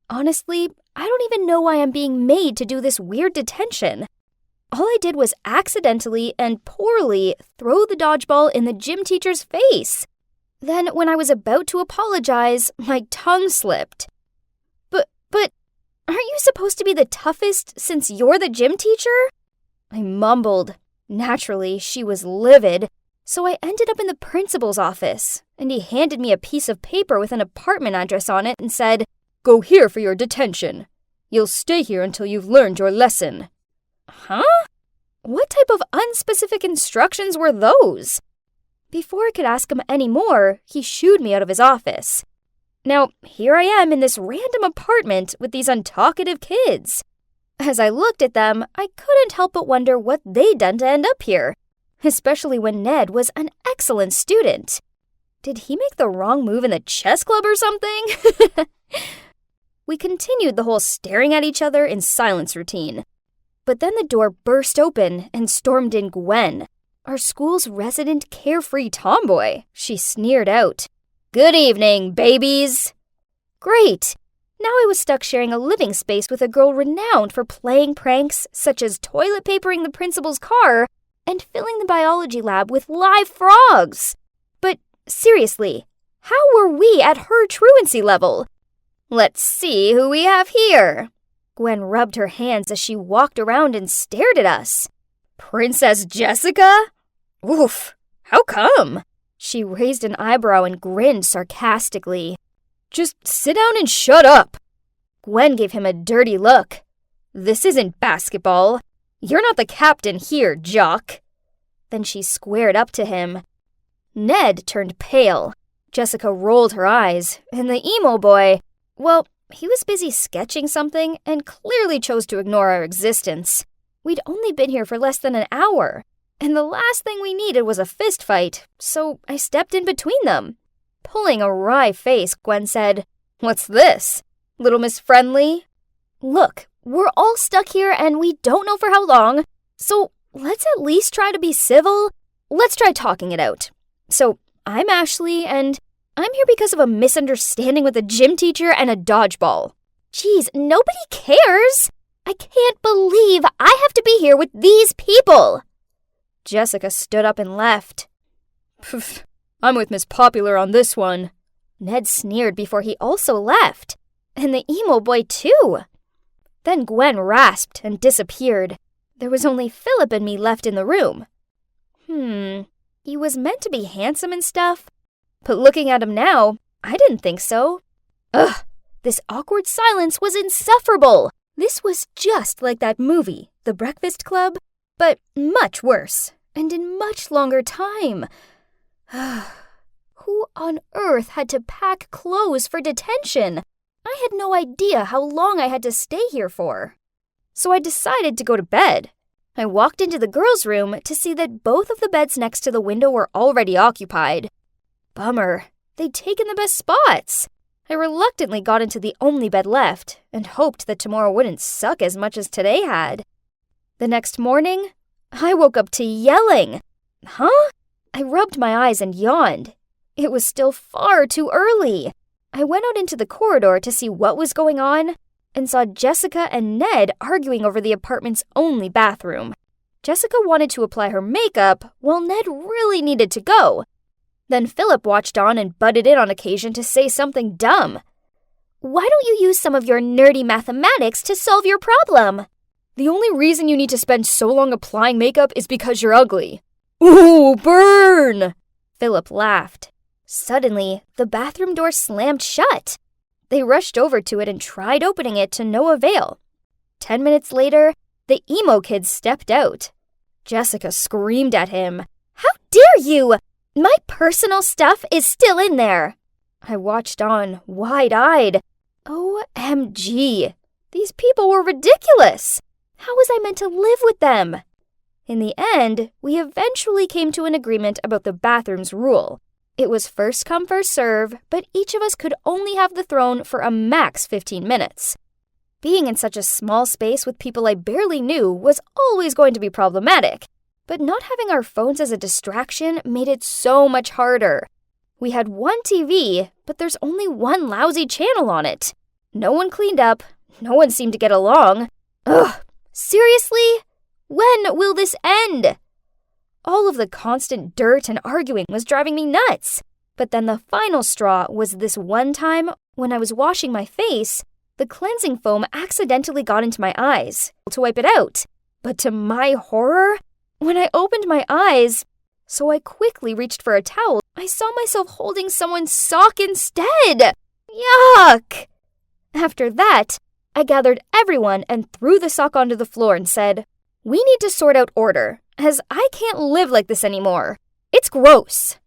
Honestly, I don't even know why I'm being made to do this weird detention. All I did was accidentally and poorly throw the dodgeball in the gym teacher's face. Then, when I was about to apologize, my tongue slipped. But, aren't you supposed to be the toughest since you're the gym teacher? I mumbled. Naturally, she was livid, so I ended up in the principal's office, and he handed me a piece of paper with an apartment address on it and said, "Go here for your detention. You'll stay here until you've learned your lesson." Huh? What type of unspecific instructions were those? Before I could ask him any more, he shooed me out of his office. Now, here I am in this random apartment with these untalkative kids. As I looked at them, I couldn't help but wonder what they'd done to end up here, especially when Ned was an excellent student. Did he make the wrong move in the chess club or something? We continued the whole staring at each other in silence routine. But then the door burst open and stormed in Gwen, our school's resident carefree tomboy. She sneered out, "Good evening, babies." Great! Now I was stuck sharing a living space with a girl renowned for playing pranks such as toilet papering the principal's car and filling the biology lab with live frogs. But seriously, how were we at her truancy level? Let's see who we have here. Gwen rubbed her hands as she walked around and stared at us. Princess Jessica? Oof, how come? She raised an eyebrow and grinned sarcastically. Just sit down and shut up. Gwen gave him a dirty look. This isn't basketball. You're not the captain here, jock. Then she squared up to him. Ned turned pale. Jessica rolled her eyes, and the emo boy, well, he was busy sketching something and clearly chose to ignore our existence. We'd only been here for less than an hour, and the last thing we needed was a fist fight, so I stepped in between them. Pulling a wry face, Gwen said, "What's this? Little Miss Friendly?" Look, we're all stuck here and we don't know for how long, so let's at least try to be civil. Let's try talking it out. So, I'm Ashley, and I'm here because of a misunderstanding with a gym teacher and a dodgeball. Geez, nobody cares. I can't believe I have to be here with these people. Jessica stood up and left. Pff, I'm with Miss Popular on this one. Ned sneered before he also left. And the emo boy, too. Then Gwen rasped and disappeared. There was only Philip and me left in the room. He was meant to be handsome and stuff, but looking at him now, I didn't think so. Ugh, this awkward silence was insufferable. This was just like that movie, The Breakfast Club, but much worse, and in much longer time. Who on earth had to pack clothes for detention? I had no idea how long I had to stay here for. So I decided to go to bed. I walked into the girls' room to see that both of the beds next to the window were already occupied. Bummer, they'd taken the best spots. I reluctantly got into the only bed left and hoped that tomorrow wouldn't suck as much as today had. The next morning, I woke up to yelling. Huh? I rubbed my eyes and yawned. It was still far too early. I went out into the corridor to see what was going on and saw Jessica and Ned arguing over the apartment's only bathroom. Jessica wanted to apply her makeup while Ned really needed to go. Then Philip watched on and butted in on occasion to say something dumb. Why don't you use some of your nerdy mathematics to solve your problem? The only reason you need to spend so long applying makeup is because you're ugly. Ooh, burn! Philip laughed. Suddenly, the bathroom door slammed shut. They rushed over to it and tried opening it to no avail. 10 minutes later, the emo kid stepped out. Jessica screamed at him. How dare you! My personal stuff is still in there. I watched on, wide-eyed. OMG, these people were ridiculous. How was I meant to live with them? In the end, we eventually came to an agreement about the bathroom's rule. It was first come, first serve, but each of us could only have the throne for a max 15 minutes. Being in such a small space with people I barely knew was always going to be problematic, but not having our phones as a distraction made it so much harder. We had one TV, but there's only one lousy channel on it. No one cleaned up, no one seemed to get along. Ugh, seriously? When will this end? All of the constant dirt and arguing was driving me nuts. But then the final straw was this one time when I was washing my face, the cleansing foam accidentally got into my eyes to wipe it out. But to my horror, when I opened my eyes, so I quickly reached for a towel, I saw myself holding someone's sock instead. Yuck! After that, I gathered everyone and threw the sock onto the floor and said, "We need to sort out order, as I can't live like this anymore. It's gross."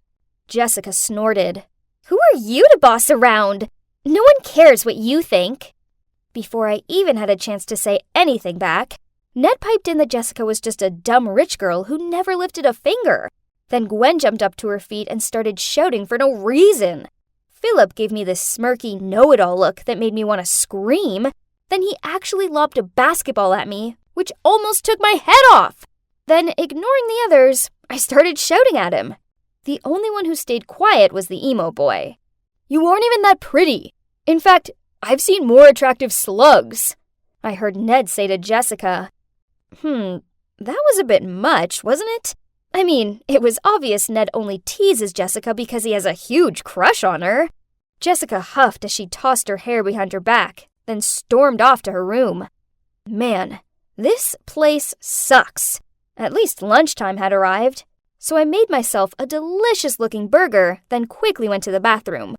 Jessica snorted. "Who are you to boss around? No one cares what you think." Before I even had a chance to say anything back, Ned piped in that Jessica was just a dumb rich girl who never lifted a finger. Then Gwen jumped up to her feet and started shouting for no reason. Philip gave me this smirky know-it-all look that made me want to scream. Then he actually lobbed a basketball at me, which almost took my head off. Then, ignoring the others, I started shouting at him. The only one who stayed quiet was the emo boy. "You aren't even that pretty. In fact, I've seen more attractive slugs," I heard Ned say to Jessica. That was a bit much, wasn't it? I mean, it was obvious Ned only teases Jessica because he has a huge crush on her. Jessica huffed as she tossed her hair behind her back, then stormed off to her room. Man, this place sucks. At least lunchtime had arrived. So I made myself a delicious-looking burger, then quickly went to the bathroom.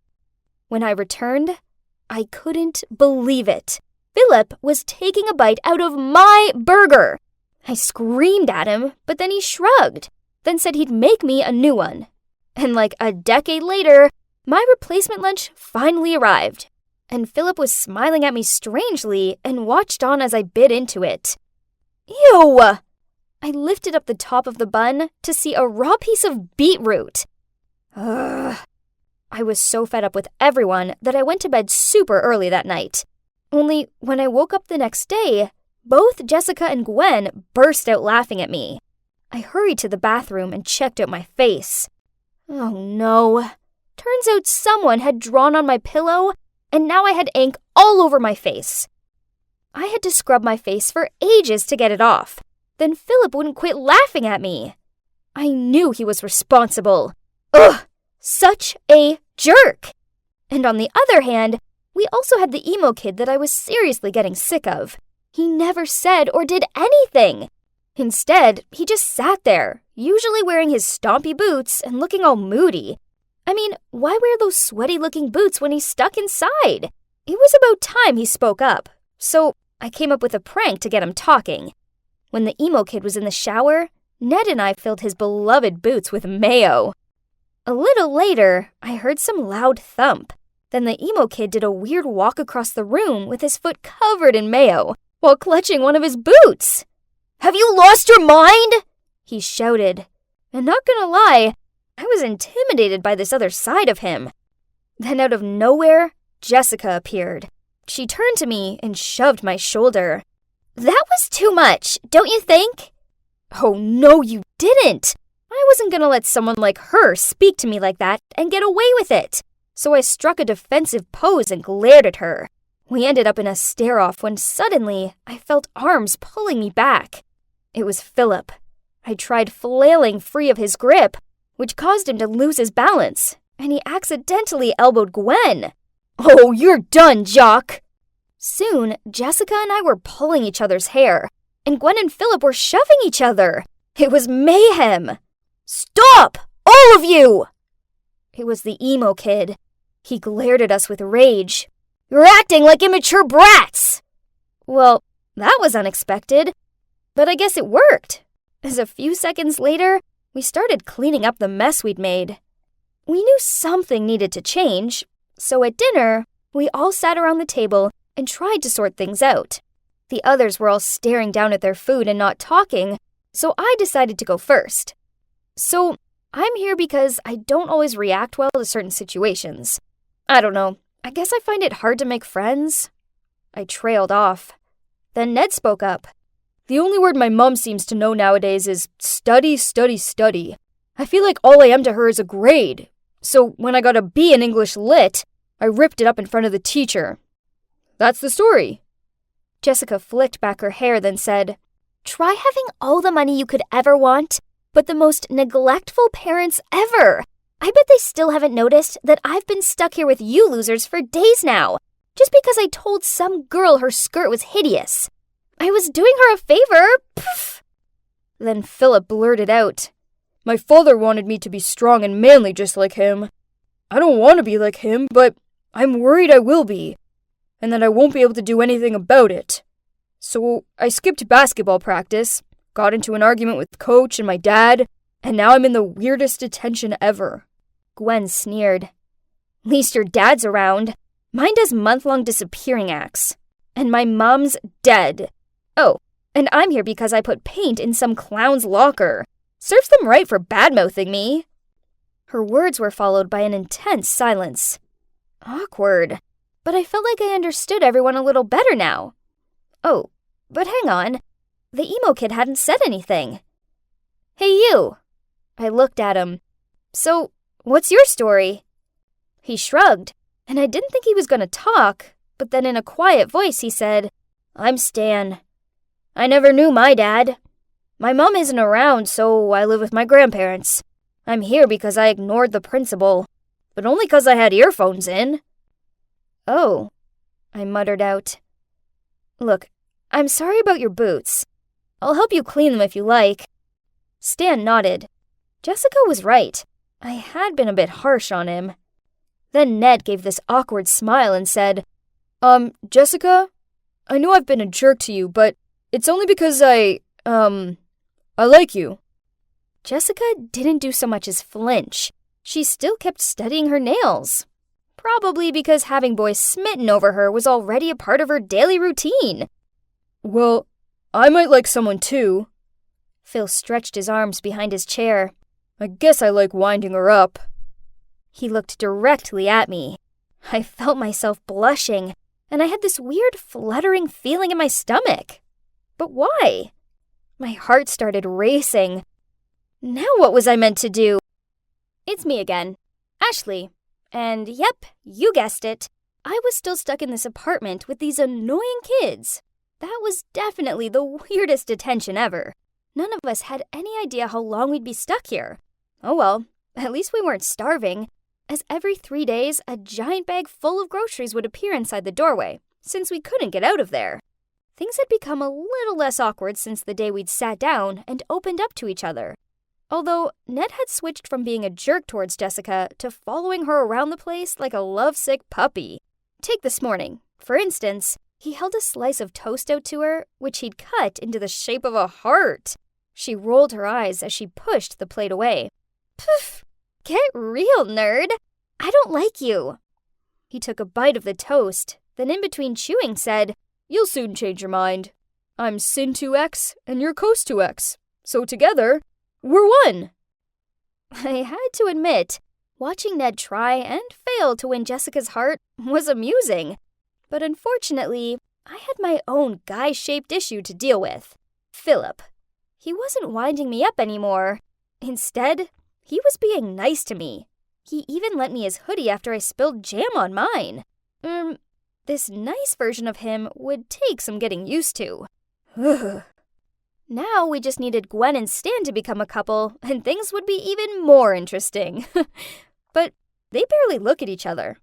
When I returned, I couldn't believe it. Philip was taking a bite out of my burger. I screamed at him, but then he shrugged, then said he'd make me a new one. And like a decade later, my replacement lunch finally arrived. And Philip was smiling at me strangely and watched on as I bit into it. Ew! I lifted up the top of the bun to see a raw piece of beetroot. Ugh. I was so fed up with everyone that I went to bed super early that night. Only when I woke up the next day, both Jessica and Gwen burst out laughing at me. I hurried to the bathroom and checked out my face. Oh no. Turns out someone had drawn on my pillow, and now I had ink all over my face. I had to scrub my face for ages to get it off. Then Philip wouldn't quit laughing at me. I knew he was responsible. Ugh! Such a jerk! And on the other hand, we also had the emo kid that I was seriously getting sick of. He never said or did anything. Instead, he just sat there, usually wearing his stompy boots and looking all moody. I mean, why wear those sweaty-looking boots when he's stuck inside? It was about time he spoke up, so I came up with a prank to get him talking. When the emo kid was in the shower, Ned and I filled his beloved boots with mayo. A little later, I heard some loud thump. Then the emo kid did a weird walk across the room with his foot covered in mayo while clutching one of his boots. "Have you lost your mind?" he shouted. And not gonna lie, I was intimidated by this other side of him. Then out of nowhere, Jessica appeared. She turned to me and shoved my shoulder. "That was too much, don't you think?" "Oh, no, you didn't. I wasn't gonna let someone like her speak to me like that and get away with it." So I struck a defensive pose and glared at her. We ended up in a stare-off when suddenly I felt arms pulling me back. It was Philip. I tried flailing free of his grip, which caused him to lose his balance, and he accidentally elbowed Gwen. "Oh, you're done, Jock!" Soon, Jessica and I were pulling each other's hair, and Gwen and Philip were shoving each other. It was mayhem. "Stop! All of you!" It was the emo kid. He glared at us with rage. "You're acting like immature brats!" Well, that was unexpected, but I guess it worked, as a few seconds later, we started cleaning up the mess we'd made. We knew something needed to change, so at dinner, we all sat around the table and tried to sort things out. The others were all staring down at their food and not talking, so I decided to go first. "So, I'm here because I don't always react well to certain situations. I don't know. I guess I find it hard to make friends. I trailed off. Then Ned spoke up. The only word my mom seems to know nowadays is study, study, study. I feel like all I am to her is a grade. So when I got a B in English Lit, I ripped it up in front of the teacher. That's the story. Jessica flicked back her hair, then said, "Try having all the money you could ever want, but the most neglectful parents ever. I bet they still haven't noticed that I've been stuck here with you losers for days now, just because I told some girl her skirt was hideous. I was doing her a favor. Poof." Then Philip blurted out, "My father wanted me to be strong and manly just like him. I don't want to be like him, but I'm worried I will be, and that I won't be able to do anything about it. So I skipped basketball practice, got into an argument with coach and my dad, and now I'm in the weirdest detention ever." Gwen sneered. "Least your dad's around. Mine does month-long disappearing acts. And my mom's dead. Oh, and I'm here because I put paint in some clown's locker. Serves them right for bad-mouthing me." Her words were followed by an intense silence. Awkward. But I felt like I understood everyone a little better now. Oh, but hang on. The emo kid hadn't said anything. "Hey, you." I looked at him. "So, what's your story?" He shrugged, and I didn't think he was going to talk, but then in a quiet voice he said, "I'm Stan. I never knew my dad. My mom isn't around, so I live with my grandparents. I'm here because I ignored the principal, but only 'cause I had earphones in." "Oh," I muttered out. "Look, I'm sorry about your boots. I'll help you clean them if you like." Stan nodded. Jessica was right. I had been a bit harsh on him. Then Ned gave this awkward smile and said, Jessica, I know I've been a jerk to you, but it's only because I like you." Jessica didn't do so much as flinch. She still kept studying her nails. Probably because having boys smitten over her was already a part of her daily routine. "Well, I might like someone too." Phil stretched his arms behind his chair. "I guess I like winding her up." He looked directly at me. I felt myself blushing, and I had this weird fluttering feeling in my stomach. But why? My heart started racing. Now what was I meant to do? It's me again, Ashley. And yep, you guessed it. I was still stuck in this apartment with these annoying kids. That was definitely the weirdest detention ever. None of us had any idea how long we'd be stuck here. Oh well, at least we weren't starving, as every 3 days a giant bag full of groceries would appear inside the doorway, since we couldn't get out of there. Things had become a little less awkward since the day we'd sat down and opened up to each other. Although Ned had switched from being a jerk towards Jessica to following her around the place like a lovesick puppy. Take this morning, for instance. He held a slice of toast out to her, which he'd cut into the shape of a heart. She rolled her eyes as she pushed the plate away. "Poof! Get real, nerd! I don't like you." He took a bite of the toast, then in between chewing said, "You'll soon change your mind. I'm Sin 2X and you're Coast 2X. So together, we're one." I had to admit, watching Ned try and fail to win Jessica's heart was amusing. But unfortunately, I had my own guy-shaped issue to deal with. Philip. He wasn't winding me up anymore. Instead, he was being nice to me. He even lent me his hoodie after I spilled jam on mine. This nice version of him would take some getting used to. Now we just needed Gwen and Stan to become a couple, and things would be even more interesting. But they barely look at each other.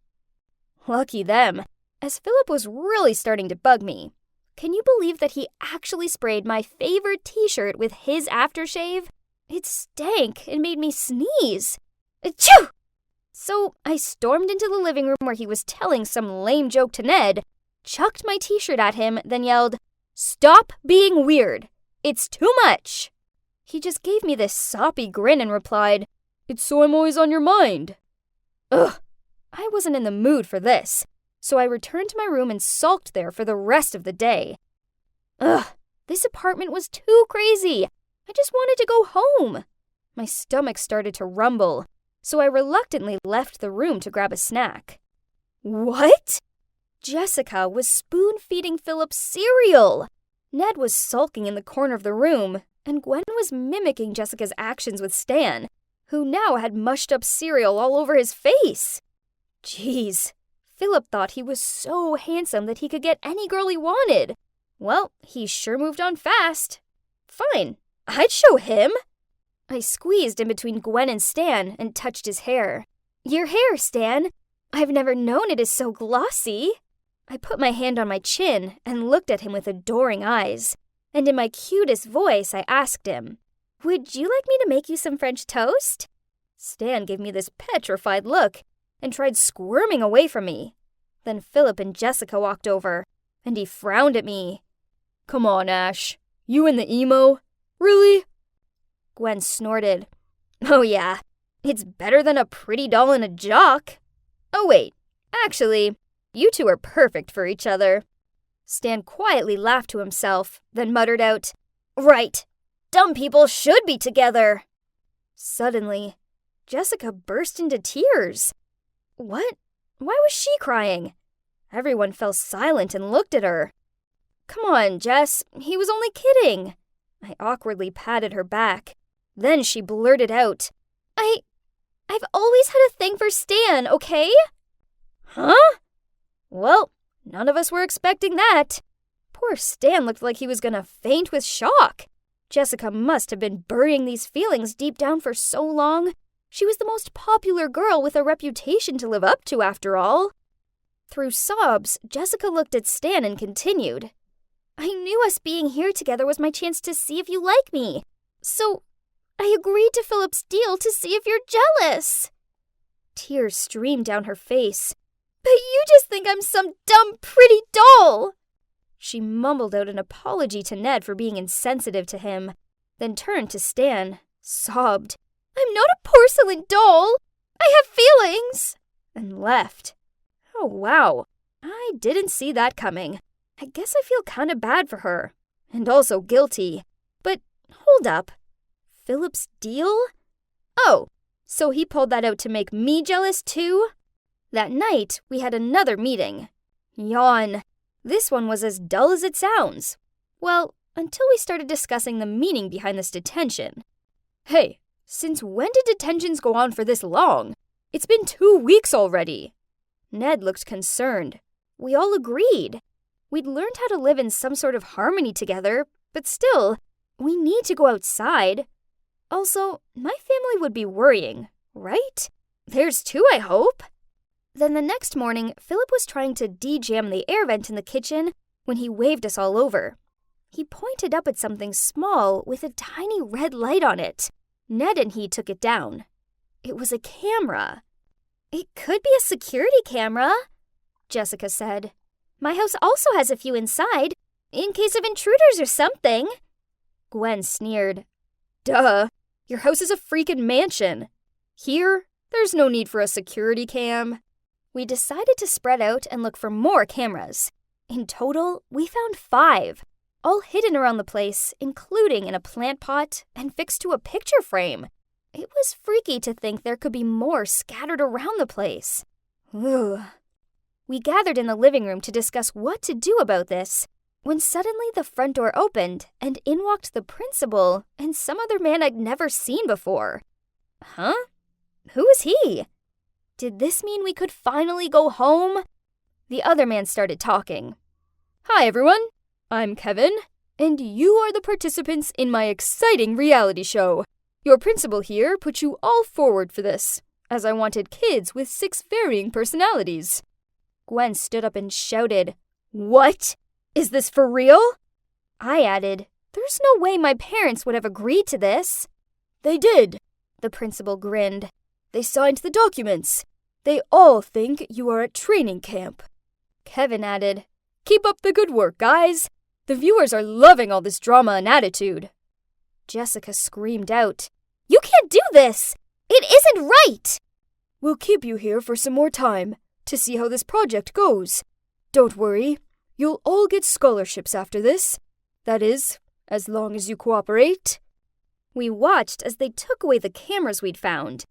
Lucky them, as Philip was really starting to bug me. Can you believe that he actually sprayed my favorite t-shirt with his aftershave? It stank and made me sneeze. Achoo! So I stormed into the living room where he was telling some lame joke to Ned, chucked my t-shirt at him, then yelled, "Stop being weird! It's too much!" He just gave me this soppy grin and replied, "It's so I'm always on your mind." Ugh, I wasn't in the mood for this, so I returned to my room and sulked there for the rest of the day. Ugh, this apartment was too crazy. I just wanted to go home. My stomach started to rumble, so I reluctantly left the room to grab a snack. What? Jessica was spoon-feeding Philip cereal! Ned was sulking in the corner of the room, and Gwen was mimicking Jessica's actions with Stan, who now had mushed up cereal all over his face. Jeez, Philip thought he was so handsome that he could get any girl he wanted. Well, he sure moved on fast. Fine, I'd show him. I squeezed in between Gwen and Stan and touched his hair. Your hair, Stan. I've never known it is so glossy. I put my hand on my chin and looked at him with adoring eyes. And in my cutest voice, I asked him, "Would you like me to make you some French toast?" Stan gave me this petrified look and tried squirming away from me. Then Philip and Jessica walked over, and he frowned at me. "Come on, Ash. You and the emo? Really?" Gwen snorted. "Oh yeah, it's better than a pretty doll and a jock. Oh wait, actually, you two are perfect for each other." Stan quietly laughed to himself, then muttered out, "Right, dumb people should be together." Suddenly, Jessica burst into tears. What? Why was she crying? Everyone fell silent and looked at her. "Come on, Jess, he was only kidding." I awkwardly patted her back. Then she blurted out, I've always had a thing for Stan, okay?" "Huh?" Well, none of us were expecting that. Poor Stan looked like he was gonna faint with shock. Jessica must have been burying these feelings deep down for so long. She was the most popular girl with a reputation to live up to, after all. Through sobs, Jessica looked at Stan and continued, "I knew us being here together was my chance to see if you like me. So I agreed to Philip's deal to see if you're jealous." Tears streamed down her face. "But you just think I'm some dumb, pretty doll." She mumbled out an apology to Ned for being insensitive to him, then turned to Stan, sobbed, "I'm not a porcelain doll. I have feelings," and left. Oh wow, I didn't see that coming. I guess I feel kinda bad for her, and also guilty. But hold up. Philip's deal? Oh, so he pulled that out to make me jealous too? That night, we had another meeting. Yawn. This one was as dull as it sounds. Well, until we started discussing the meaning behind this detention. Hey, since when did detentions go on for this long? It's been 2 weeks already. Ned looked concerned. We all agreed. We'd learned how to live in some sort of harmony together, but still, we need to go outside. Also, my family would be worrying, right? There's two, I hope. Then the next morning, Philip was trying to de-jam the air vent in the kitchen when he waved us all over. He pointed up at something small with a tiny red light on it. Ned and he took it down. It was a camera. "It could be a security camera," Jessica said. "My house also has a few inside, in case of intruders or something." Gwen sneered. Duh, your house is a freaking mansion. Here, there's no need for a security cam. We decided to spread out and look for more cameras. In total, we found 5, all hidden around the place, including in a plant pot and fixed to a picture frame. It was freaky to think there could be more scattered around the place. Ugh. We gathered in the living room to discuss what to do about this, when suddenly the front door opened and in walked the principal and some other man I'd never seen before. Huh? Who was he? Did this mean we could finally go home? The other man started talking. Hi, everyone. I'm Kevin, and you are the participants in my exciting reality show. Your principal here put you all forward for this, as I wanted kids with 6 varying personalities. Gwen stood up and shouted, What? Is this for real? I added, There's no way my parents would have agreed to this. They did, the principal grinned. They signed the documents. They all think you are at training camp. Kevin added, Keep up the good work, guys. The viewers are loving all this drama and attitude. Jessica screamed out, You can't do this! It isn't right! We'll keep you here for some more time to see how this project goes. Don't worry, you'll all get scholarships after this. That is, as long as you cooperate. We watched as they took away the cameras we'd found.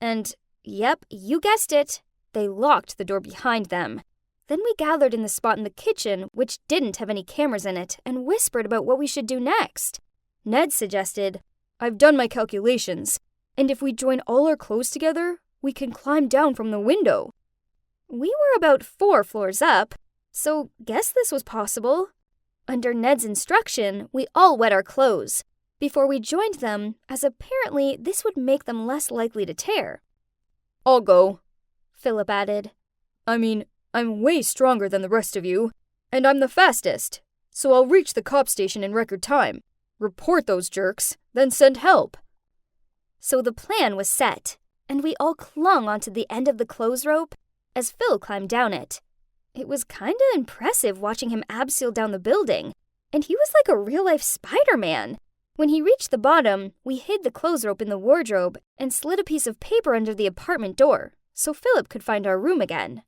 And, yep, you guessed it, they locked the door behind them. Then we gathered in the spot in the kitchen, which didn't have any cameras in it, and whispered about what we should do next. Ned suggested, "I've done my calculations, and if we join all our clothes together, we can climb down from the window." We were about 4 floors up, so guess this was possible. Under Ned's instruction, we all wet our clothes before we joined them, as apparently this would make them less likely to tear. "I'll go," Philip added. "I mean, I'm way stronger than the rest of you, and I'm the fastest, so I'll reach the cop station in record time, report those jerks, then send help." So the plan was set, and we all clung onto the end of the clothes rope as Phil climbed down it. It was kinda impressive watching him abseil down the building, and he was like a real-life Spider-Man. When he reached the bottom, we hid the clothes rope in the wardrobe and slid a piece of paper under the apartment door so Philip could find our room again.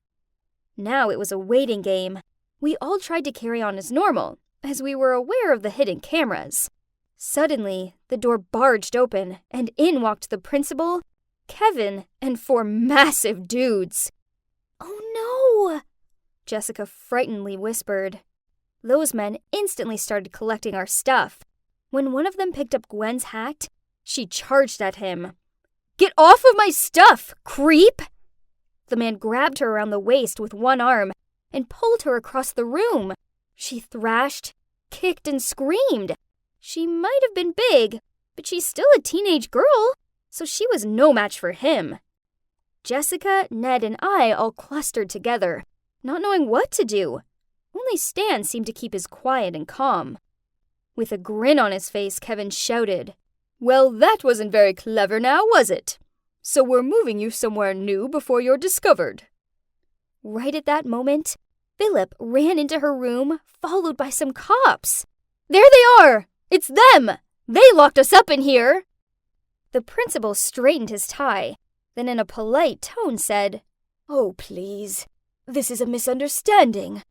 Now it was a waiting game. We all tried to carry on as normal, as we were aware of the hidden cameras. Suddenly, the door barged open, and in walked the principal, Kevin, and 4 massive dudes. "Oh no!" Jessica frightenedly whispered. Those men instantly started collecting our stuff. When one of them picked up Gwen's hat, she charged at him. "Get off of my stuff, creep!" The man grabbed her around the waist with one arm and pulled her across the room. She thrashed, kicked, and screamed. She might have been big, but she's still a teenage girl, so she was no match for him. Jessica, Ned, and I all clustered together, not knowing what to do. Only Stan seemed to keep his quiet and calm. With a grin on his face, Kevin shouted, "Well, that wasn't very clever now, was it? So we're moving you somewhere new before you're discovered." Right at that moment, Philip ran into her room, followed by some cops. "There they are! It's them! They locked us up in here!" The principal straightened his tie, then in a polite tone said, "Oh, please. This is a misunderstanding.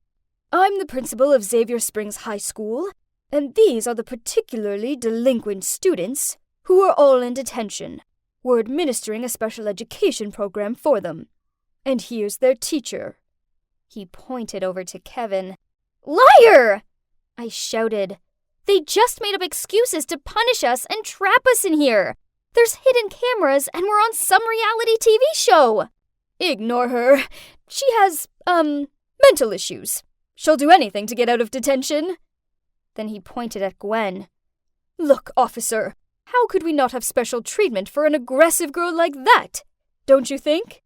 I'm the principal of Xavier Springs High School, and these are the particularly delinquent students who are all in detention. We're administering a special education program for them. And here's their teacher." He pointed over to Kevin. "Liar!" I shouted. "They just made up excuses to punish us and trap us in here. There's hidden cameras and we're on some reality TV show." "Ignore her. She has, mental issues. She'll do anything to get out of detention." Then he pointed at Gwen. "Look, officer, how could we not have special treatment for an aggressive girl like that? Don't you think?"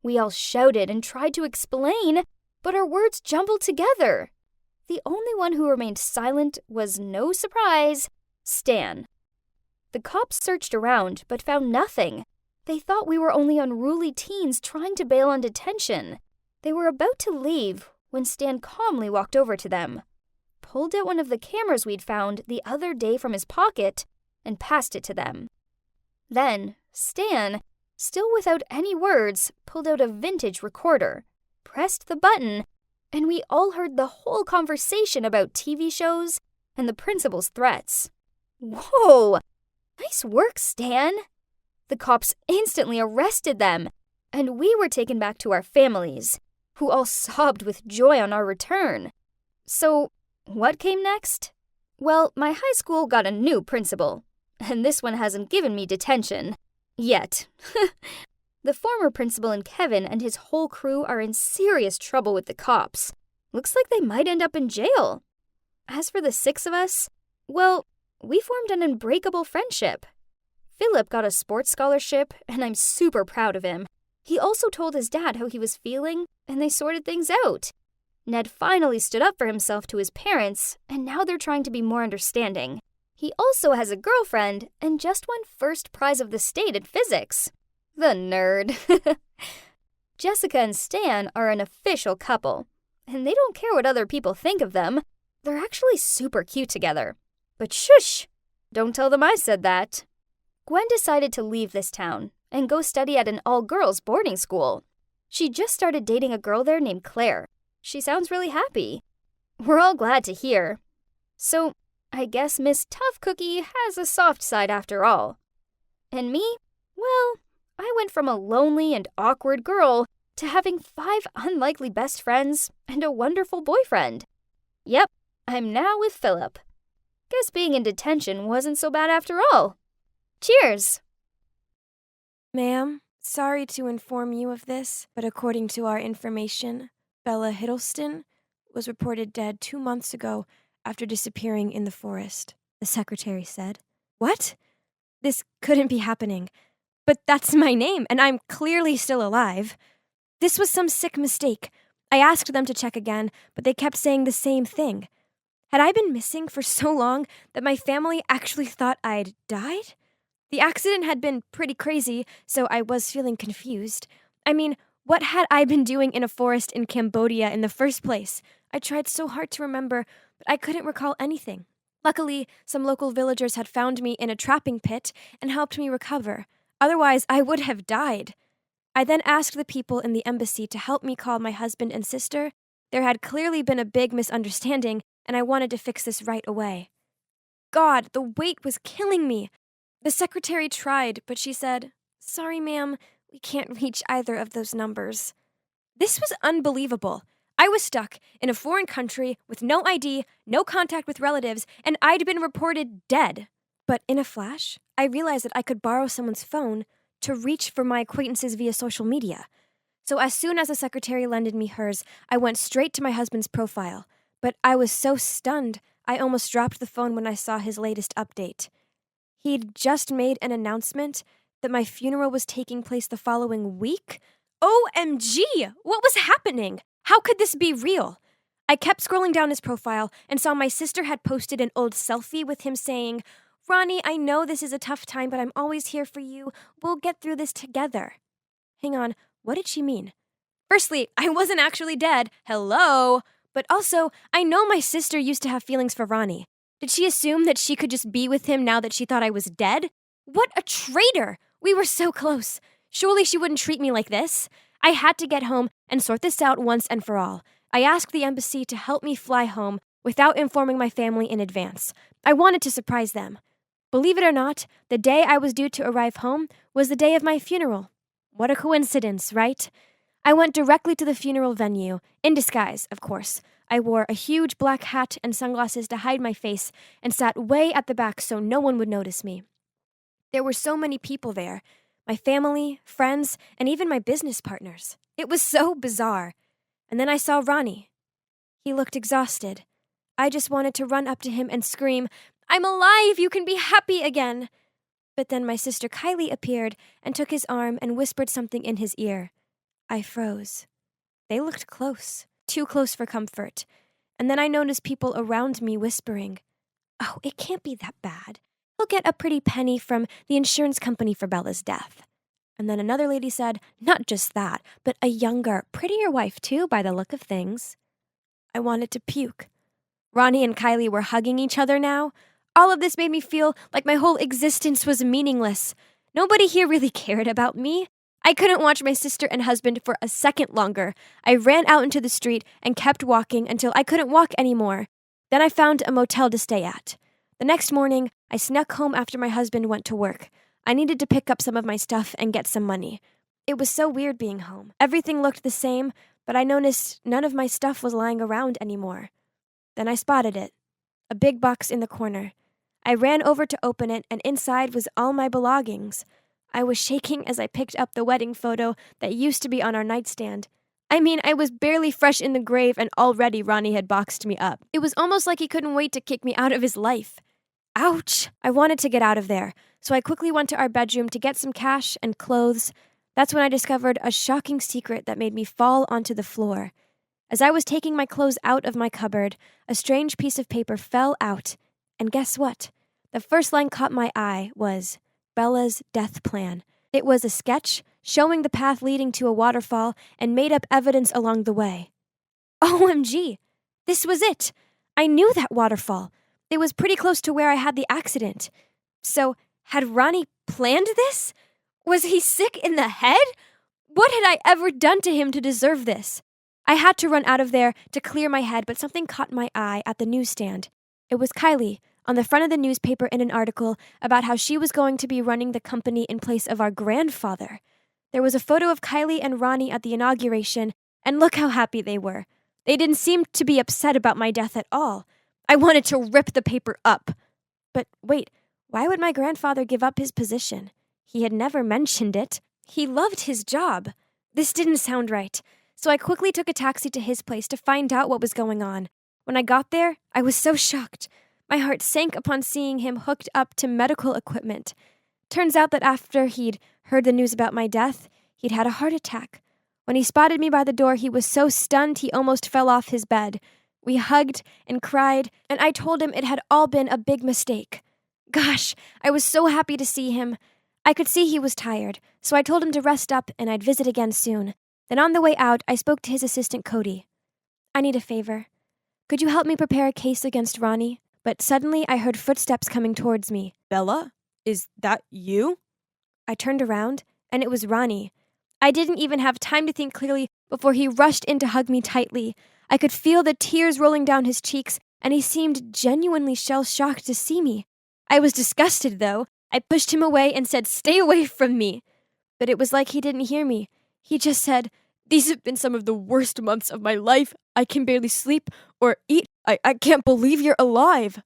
We all shouted and tried to explain, but our words jumbled together. The only one who remained silent was, no surprise, Stan. The cops searched around, but found nothing. They thought we were only unruly teens trying to bail on detention. They were about to leave when Stan calmly walked over to them, pulled out one of the cameras we'd found the other day from his pocket, and passed it to them. Then, Stan, still without any words, pulled out a vintage recorder, pressed the button, and we all heard the whole conversation about TV shows and the principal's threats. Whoa! Nice work, Stan! The cops instantly arrested them, and we were taken back to our families, who all sobbed with joy on our return. So, what came next? Well, my high school got a new principal, and this one hasn't given me detention. Yet. The former principal and Kevin and his whole crew are in serious trouble with the cops. Looks like they might end up in jail. As for the 6 of us, well, we formed an unbreakable friendship. Philip got a sports scholarship, and I'm super proud of him. He also told his dad how he was feeling, and they sorted things out. Ned finally stood up for himself to his parents, and now they're trying to be more understanding. He also has a girlfriend, and just won first prize of the state in physics. The nerd. Jessica and Stan are an official couple, and they don't care what other people think of them. They're actually super cute together. But shush! Don't tell them I said that. Gwen decided to leave this town and go study at an all-girls boarding school. She just started dating a girl there named Claire. She sounds really happy. We're all glad to hear. So, I guess Miss Tough Cookie has a soft side after all. And me? Well, I went from a lonely and awkward girl to having 5 unlikely best friends and a wonderful boyfriend. Yep, I'm now with Philip. Guess being in detention wasn't so bad after all. Cheers! Ma'am, sorry to inform you of this, but according to our information, Bella Hiddleston was reported dead 2 months ago after disappearing in the forest, the secretary said. What? This couldn't be happening. But that's my name, and I'm clearly still alive. This was some sick mistake. I asked them to check again, but they kept saying the same thing. Had I been missing for so long that my family actually thought I'd died? The accident had been pretty crazy, so I was feeling confused. I mean, what had I been doing in a forest in Cambodia in the first place? I tried so hard to remember, but I couldn't recall anything. Luckily, some local villagers had found me in a trapping pit and helped me recover. Otherwise, I would have died. I then asked the people in the embassy to help me call my husband and sister. There had clearly been a big misunderstanding, and I wanted to fix this right away. God, the weight was killing me. The secretary tried, but she said, "Sorry, ma'am, we can't reach either of those numbers." This was unbelievable. I was stuck in a foreign country with no ID, no contact with relatives, and I'd been reported dead. But in a flash, I realized that I could borrow someone's phone to reach for my acquaintances via social media. So as soon as the secretary lended me hers, I went straight to my husband's profile. But I was so stunned, I almost dropped the phone when I saw his latest update. He'd just made an announcement that my funeral was taking place the following week. OMG! What was happening? How could this be real? I kept scrolling down his profile and saw my sister had posted an old selfie with him saying, "Ronnie, I know this is a tough time, but I'm always here for you. We'll get through this together." Hang on, what did she mean? Firstly, I wasn't actually dead. Hello? But also, I know my sister used to have feelings for Ronnie. Did she assume that she could just be with him now that she thought I was dead? What a traitor! We were so close. Surely she wouldn't treat me like this. I had to get home and sort this out once and for all. I asked the embassy to help me fly home without informing my family in advance. I wanted to surprise them. Believe it or not, the day I was due to arrive home was the day of my funeral. What a coincidence, right? I went directly to the funeral venue, in disguise, of course. I wore a huge black hat and sunglasses to hide my face and sat way at the back so no one would notice me. There were so many people there. My family, friends, and even my business partners. It was so bizarre. And then I saw Ronnie. He looked exhausted. I just wanted to run up to him and scream, "I'm alive! You can be happy again!" But then my sister Kylie appeared and took his arm and whispered something in his ear. I froze. They looked close, too close for comfort. And then I noticed people around me whispering, "Oh, it can't be that bad. He'll get a pretty penny from the insurance company for Bella's death." And then another lady said, "Not just that, but a younger, prettier wife too, by the look of things." I wanted to puke. Ronnie and Kylie were hugging each other now. All of this made me feel like my whole existence was meaningless. Nobody here really cared about me. I couldn't watch my sister and husband for a second longer. I ran out into the street and kept walking until I couldn't walk anymore. Then I found a motel to stay at. The next morning, I snuck home after my husband went to work. I needed to pick up some of my stuff and get some money. It was so weird being home. Everything looked the same, but I noticed none of my stuff was lying around anymore. Then I spotted it. A big box in the corner. I ran over to open it, and inside was all my belongings. I was shaking as I picked up the wedding photo that used to be on our nightstand. I mean, I was barely fresh in the grave, and already Ronnie had boxed me up. It was almost like he couldn't wait to kick me out of his life. Ouch! I wanted to get out of there, so I quickly went to our bedroom to get some cash and clothes. That's when I discovered a shocking secret that made me fall onto the floor. As I was taking my clothes out of my cupboard, a strange piece of paper fell out. And guess what? The first line caught my eye was Bella's death plan. It was a sketch showing the path leading to a waterfall and made up evidence along the way. OMG! This was it! I knew that waterfall. It was pretty close to where I had the accident. So, had Ronnie planned this? Was he sick in the head? What had I ever done to him to deserve this? I had to run out of there to clear my head, but something caught my eye at the newsstand. It was Kylie, on the front of the newspaper in an article about how she was going to be running the company in place of our grandfather. There was a photo of Kylie and Ronnie at the inauguration, and look how happy they were. They didn't seem to be upset about my death at all. I wanted to rip the paper up. But wait, why would my grandfather give up his position? He had never mentioned it. He loved his job. This didn't sound right, so I quickly took a taxi to his place to find out what was going on. When I got there, I was so shocked. My heart sank upon seeing him hooked up to medical equipment. Turns out that after he'd heard the news about my death, he'd had a heart attack. When he spotted me by the door, he was so stunned he almost fell off his bed. We hugged and cried, and I told him it had all been a big mistake. Gosh, I was so happy to see him. I could see he was tired, so I told him to rest up and I'd visit again soon. Then on the way out, I spoke to his assistant, Cody. I need a favor. Could you help me prepare a case against Ronnie? But suddenly I heard footsteps coming towards me. Bella? Is that you? I turned around, and it was Ronnie. I didn't even have time to think clearly before he rushed in to hug me tightly. I could feel the tears rolling down his cheeks, and he seemed genuinely shell-shocked to see me. I was disgusted, though. I pushed him away and said, "Stay away from me." But it was like he didn't hear me. He just said, "These have been some of the worst months of my life. I can barely sleep or eat. I can't believe you're alive."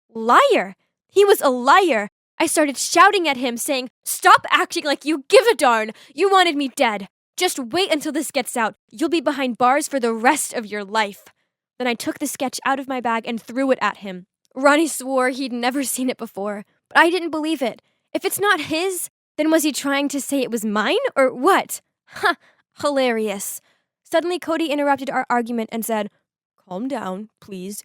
Liar! He was a liar! I started shouting at him, saying, "Stop acting like you give a darn! You wanted me dead! Just wait until this gets out. You'll be behind bars for the rest of your life." Then I took the sketch out of my bag and threw it at him. Ronnie swore he'd never seen it before, but I didn't believe it. If it's not his, then was he trying to say it was mine, or what? Ha! Hilarious. Suddenly, Cody interrupted our argument and said, "Calm down, please.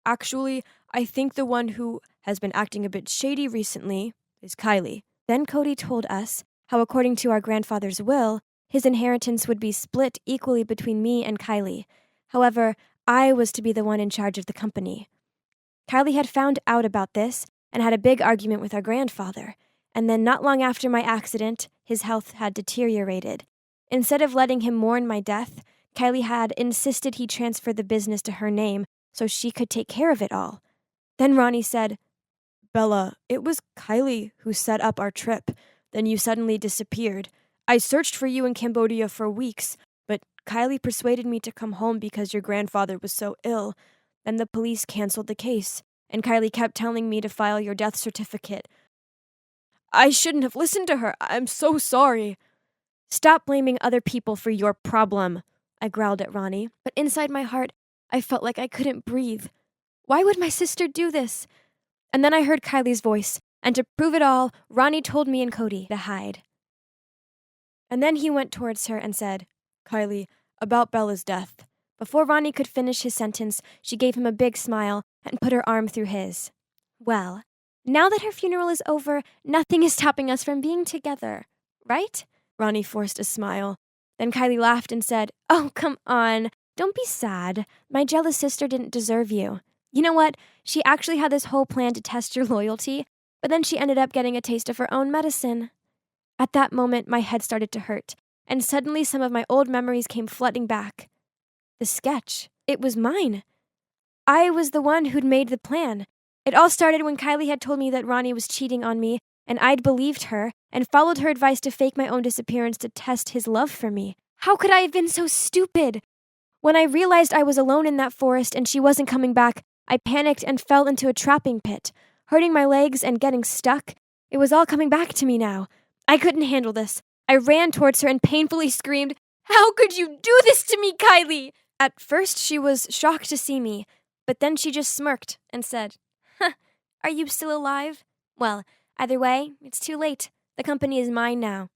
Actually, I think the one who has been acting a bit shady recently is Kylie." Then Cody told us how, according to our grandfather's will, his inheritance would be split equally between me and Kylie. However, I was to be the one in charge of the company. Kylie had found out about this and had a big argument with our grandfather, and then not long after my accident, his health had deteriorated. Instead of letting him mourn my death, Kylie had insisted he transfer the business to her name so she could take care of it all. Then Ronnie said, "Bella, it was Kylie who set up our trip. Then you suddenly disappeared. I searched for you in Cambodia for weeks, but Kylie persuaded me to come home because your grandfather was so ill. Then the police canceled the case, and Kylie kept telling me to file your death certificate. I shouldn't have listened to her. I'm so sorry." "Stop blaming other people for your problem," I growled at Ronnie, but inside my heart, I felt like I couldn't breathe. Why would my sister do this? And then I heard Kylie's voice, and to prove it all, Ronnie told me and Cody to hide. And then he went towards her and said, "Kylie, about Bella's death." Before Ronnie could finish his sentence, she gave him a big smile and put her arm through his. "Well, now that her funeral is over, nothing is stopping us from being together, right?" Ronnie forced a smile. Then Kylie laughed and said, "Oh, come on. Don't be sad. My jealous sister didn't deserve you. You know what? She actually had this whole plan to test your loyalty, but then she ended up getting a taste of her own medicine." At that moment, my head started to hurt, and suddenly some of my old memories came flooding back. The sketch. It was mine. I was the one who'd made the plan. It all started when Kylie had told me that Ronnie was cheating on me, and I'd believed her and followed her advice to fake my own disappearance to test his love for me. How could I have been so stupid? When I realized I was alone in that forest and she wasn't coming back, I panicked and fell into a trapping pit, hurting my legs and getting stuck. It was all coming back to me now. I couldn't handle this. I ran towards her and painfully screamed, "How could you do this to me, Kylie?" At first, she was shocked to see me, but then she just smirked and said, "Are you still alive? Well, either way, it's too late. The company is mine now.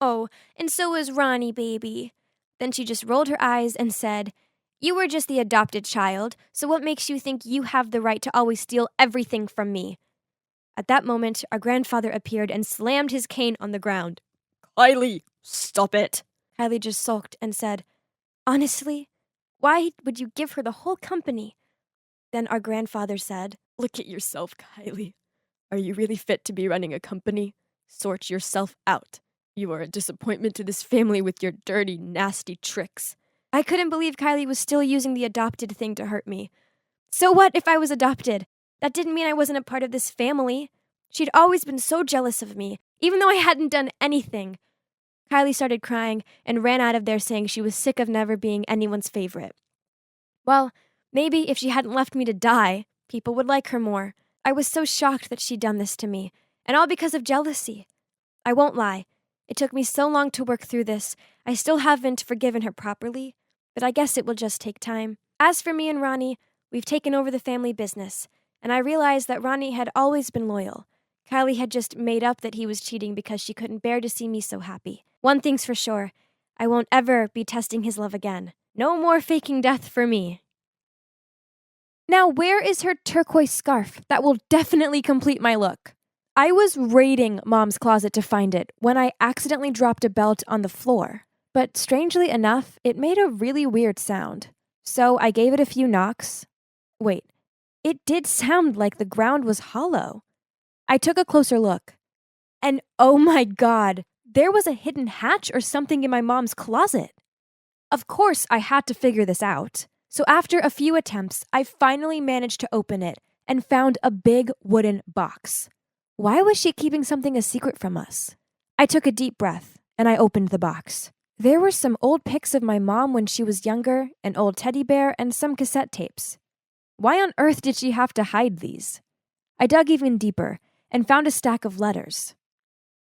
Oh, and so is Ronnie, baby." Then she just rolled her eyes and said, "You were just the adopted child, so what makes you think you have the right to always steal everything from me?" At that moment, our grandfather appeared and slammed his cane on the ground. "Kylie, stop it." Kylie just sulked and said, "Honestly, why would you give her the whole company?" Then our grandfather said, "Look at yourself, Kylie. Are you really fit to be running a company? Sort yourself out. You are a disappointment to this family with your dirty, nasty tricks." I couldn't believe Kylie was still using the adopted thing to hurt me. So what if I was adopted? That didn't mean I wasn't a part of this family. She'd always been so jealous of me, even though I hadn't done anything. Kylie started crying and ran out of there saying she was sick of never being anyone's favorite. Well, maybe if she hadn't left me to die, people would like her more. I was so shocked that she'd done this to me, and all because of jealousy. I won't lie. It took me so long to work through this. I still haven't forgiven her properly, but I guess it will just take time. As for me and Ronnie, we've taken over the family business, and I realized that Ronnie had always been loyal. Kylie had just made up that he was cheating because she couldn't bear to see me so happy. One thing's for sure, I won't ever be testing his love again. No more faking death for me. Now, where is her turquoise scarf? That will definitely complete my look. I was raiding Mom's closet to find it when I accidentally dropped a belt on the floor. But strangely enough, it made a really weird sound. So I gave it a few knocks. Wait, it did sound like the ground was hollow. I took a closer look. And oh my God, there was a hidden hatch or something in my mom's closet. Of course, I had to figure this out. So after a few attempts, I finally managed to open it and found a big wooden box. Why was she keeping something a secret from us? I took a deep breath and I opened the box. There were some old pics of my mom when she was younger, an old teddy bear, and some cassette tapes. Why on earth did she have to hide these? I dug even deeper and found a stack of letters.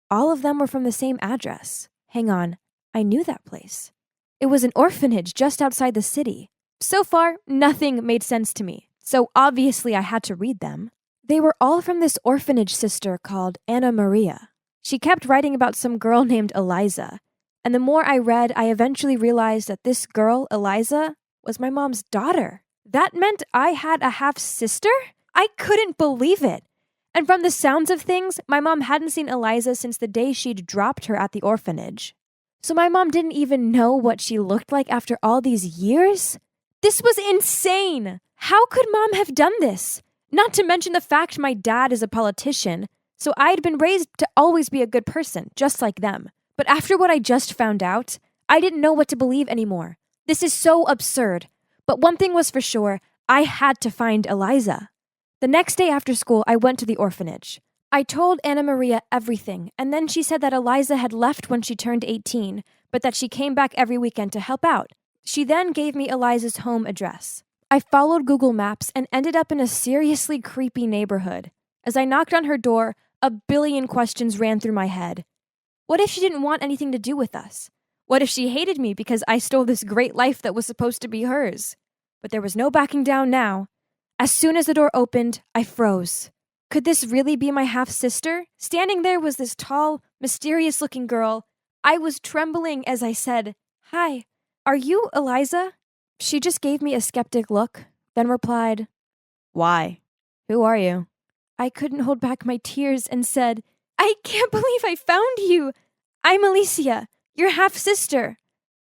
All of them were from the same address. Hang on, I knew that place. It was an orphanage just outside the city. So far, nothing made sense to me, so obviously I had to read them. They were all from this orphanage sister called Anna Maria. She kept writing about some girl named Eliza, and the more I read, I eventually realized that this girl, Eliza, was my mom's daughter. That meant I had a half-sister? I couldn't believe it. And from the sounds of things, my mom hadn't seen Eliza since the day she'd dropped her at the orphanage. So my mom didn't even know what she looked like after all these years? This was insane! How could Mom have done this? Not to mention the fact my dad is a politician, so I'd been raised to always be a good person, just like them. But after what I just found out, I didn't know what to believe anymore. This is so absurd. But one thing was for sure, I had to find Eliza. The next day after school, I went to the orphanage. I told Anna Maria everything, and then she said that Eliza had left when she turned 18, but that she came back every weekend to help out. She then gave me Eliza's home address. I followed Google Maps and ended up in a seriously creepy neighborhood. As I knocked on her door, a billion questions ran through my head. What if she didn't want anything to do with us? What if she hated me because I stole this great life that was supposed to be hers? But there was no backing down now. As soon as the door opened, I froze. Could this really be my half-sister? Standing there was this tall, mysterious-looking girl. I was trembling as I said, "Hi, are you Eliza?" She just gave me a skeptic look, then replied, "Why? Who are you?" I couldn't hold back my tears and said, "I can't believe I found you. I'm Alicia, your half-sister."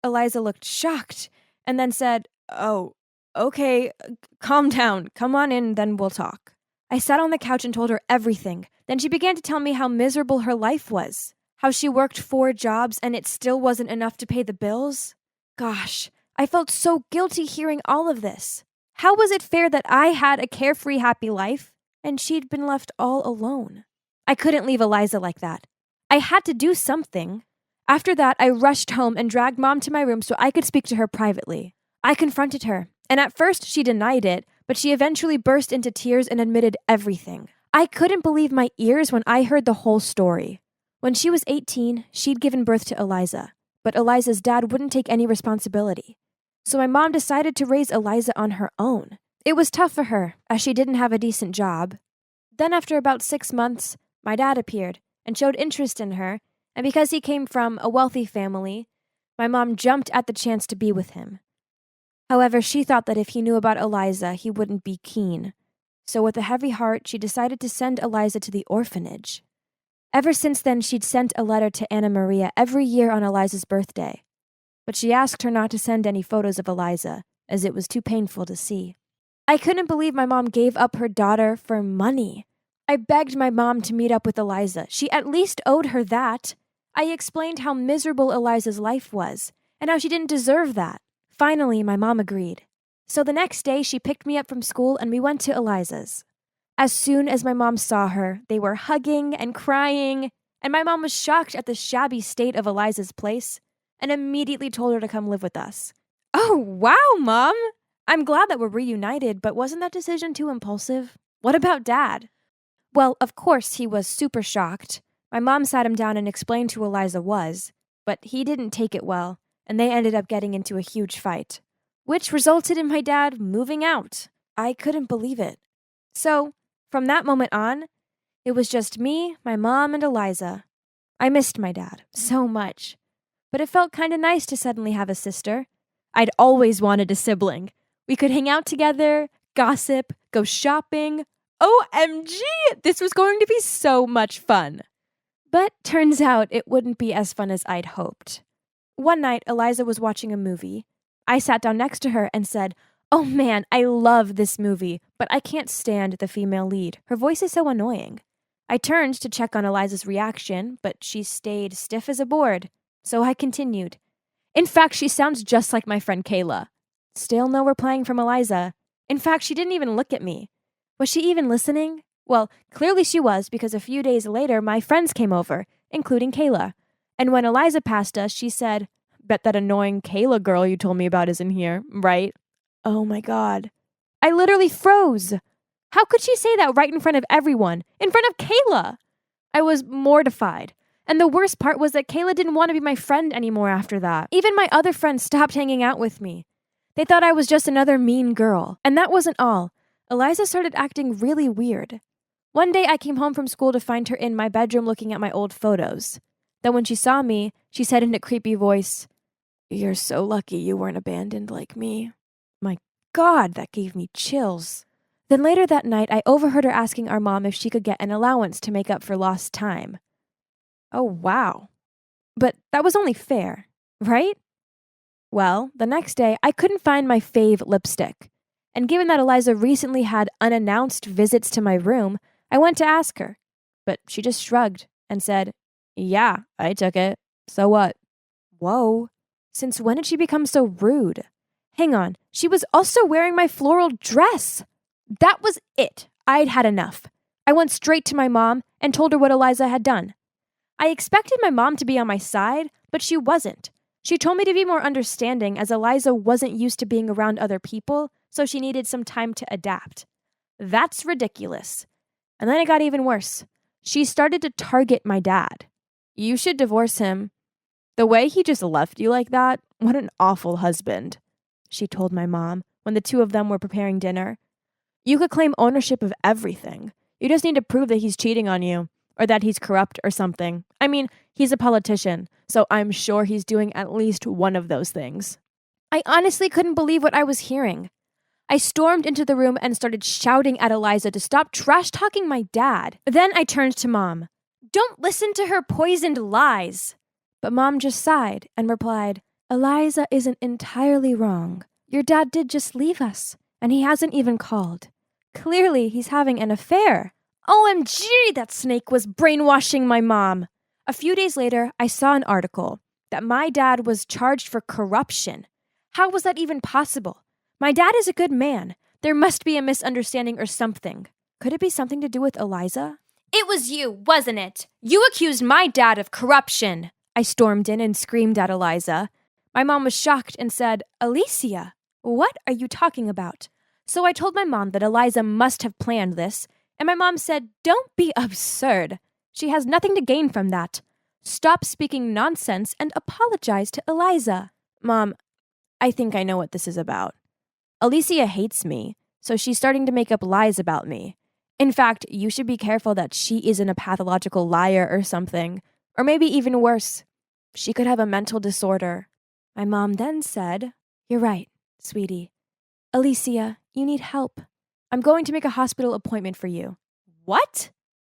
Eliza looked shocked and then said, "Oh, okay, calm down. Come on in, then we'll talk." I sat on the couch and told her everything. Then she began to tell me how miserable her life was, how she worked 4 jobs and it still wasn't enough to pay the bills. Gosh, I felt so guilty hearing all of this. How was it fair that I had a carefree, happy life and she'd been left all alone? I couldn't leave Eliza like that. I had to do something. After that, I rushed home and dragged Mom to my room so I could speak to her privately. I confronted her, and at first she denied it, but she eventually burst into tears and admitted everything. I couldn't believe my ears when I heard the whole story. When she was 18, she'd given birth to Eliza, but Eliza's dad wouldn't take any responsibility. So my mom decided to raise Eliza on her own. It was tough for her, as she didn't have a decent job. Then after about 6 months, my dad appeared and showed interest in her, and because he came from a wealthy family, my mom jumped at the chance to be with him. However, she thought that if he knew about Eliza, he wouldn't be keen. So with a heavy heart, she decided to send Eliza to the orphanage. Ever since then, she'd sent a letter to Anna Maria every year on Eliza's birthday. But she asked her not to send any photos of Eliza, as it was too painful to see. I couldn't believe my mom gave up her daughter for money. I begged my mom to meet up with Eliza. She at least owed her that. I explained how miserable Eliza's life was, and how she didn't deserve that. Finally, my mom agreed. So the next day, she picked me up from school and we went to Eliza's. As soon as my mom saw her, they were hugging and crying, and my mom was shocked at the shabby state of Eliza's place and immediately told her to come live with us. Oh, wow, Mom! I'm glad that we're reunited, but wasn't that decision too impulsive? What about Dad? Well, of course he was super shocked. My mom sat him down and explained who Eliza was, but he didn't take it well, and they ended up getting into a huge fight, which resulted in my dad moving out. I couldn't believe it. So, from that moment on, it was just me, my mom, and Eliza. I missed my dad so much, but it felt kind of nice to suddenly have a sister. I'd always wanted a sibling. We could hang out together, gossip, go shopping. OMG! This was going to be so much fun. But turns out it wouldn't be as fun as I'd hoped. One night, Eliza was watching a movie. I sat down next to her and said, "Oh man, I love this movie, but I can't stand the female lead. Her voice is so annoying." I turned to check on Eliza's reaction, but she stayed stiff as a board. So I continued. "In fact, she sounds just like my friend Kayla." Still no replying from Eliza. In fact, she didn't even look at me. Was she even listening? Well, clearly she was, because a few days later, my friends came over, including Kayla. And when Eliza passed us, she said, "Bet that annoying Kayla girl you told me about isn't here, right?" Oh my God. I literally froze. How could she say that right in front of everyone? In front of Kayla? I was mortified. And the worst part was that Kayla didn't want to be my friend anymore after that. Even my other friends stopped hanging out with me. They thought I was just another mean girl. And that wasn't all. Eliza started acting really weird. One day I came home from school to find her in my bedroom looking at my old photos. Then when she saw me, she said in a creepy voice, "You're so lucky you weren't abandoned like me." My God, that gave me chills. Then later that night, I overheard her asking our mom if she could get an allowance to make up for lost time. Oh, wow. But that was only fair, right? Well, the next day, I couldn't find my fave lipstick. And given that Eliza recently had unannounced visits to my room, I went to ask her. But she just shrugged and said, "Yeah, I took it. So what?" Whoa. Since when did she become so rude? Hang on, she was also wearing my floral dress. That was it. I'd had enough. I went straight to my mom and told her what Eliza had done. I expected my mom to be on my side, but she wasn't. She told me to be more understanding as Eliza wasn't used to being around other people, so she needed some time to adapt. That's ridiculous. And then it got even worse. She started to target my dad. "You should divorce him. The way he just left you like that, what an awful husband," she told my mom when the two of them were preparing dinner. "You could claim ownership of everything. You just need to prove that he's cheating on you, or that he's corrupt or something. I mean, he's a politician, so I'm sure he's doing at least one of those things." I honestly couldn't believe what I was hearing. I stormed into the room and started shouting at Eliza to stop trash-talking my dad. Then I turned to Mom. "Don't listen to her poisoned lies." But Mom just sighed and replied, "Eliza isn't entirely wrong. Your dad did just leave us, and he hasn't even called. Clearly, he's having an affair." OMG, that snake was brainwashing my mom. A few days later, I saw an article that my dad was charged for corruption. How was that even possible? My dad is a good man. There must be a misunderstanding or something. Could it be something to do with Eliza? "It was you, wasn't it? You accused my dad of corruption." I stormed in and screamed at Eliza. My mom was shocked and said, "Alicia, what are you talking about?" So I told my mom that Eliza must have planned this, and my mom said, "Don't be absurd. She has nothing to gain from that. Stop speaking nonsense and apologize to Eliza." Mom, I think I know what this is about. Alicia hates me, so she's starting to make up lies about me. In fact, you should be careful that she isn't a pathological liar or something. Or maybe even worse, she could have a mental disorder. My mom then said, "You're right, sweetie. Alicia, you need help. I'm going to make a hospital appointment for you." What?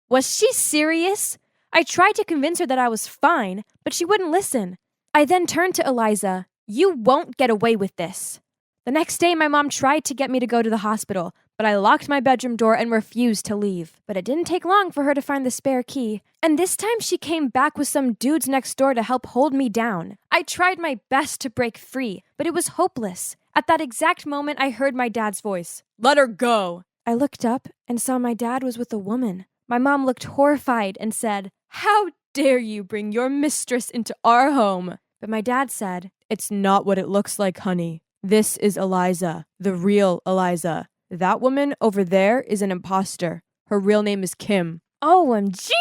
Was she serious? I tried to convince her that I was fine, but she wouldn't listen. I then turned to Eliza. "You won't get away with this." The next day, my mom tried to get me to go to the hospital, but I locked my bedroom door and refused to leave. But it didn't take long for her to find the spare key, and this time she came back with some dudes next door to help hold me down. I tried my best to break free, but it was hopeless. At that exact moment, I heard my dad's voice. "Let her go." I looked up and saw my dad was with a woman. My mom looked horrified and said, "How dare you bring your mistress into our home?" But my dad said, "It's not what it looks like, honey. This is Eliza, the real Eliza. That woman over there is an imposter. Her real name is Kim." OMG!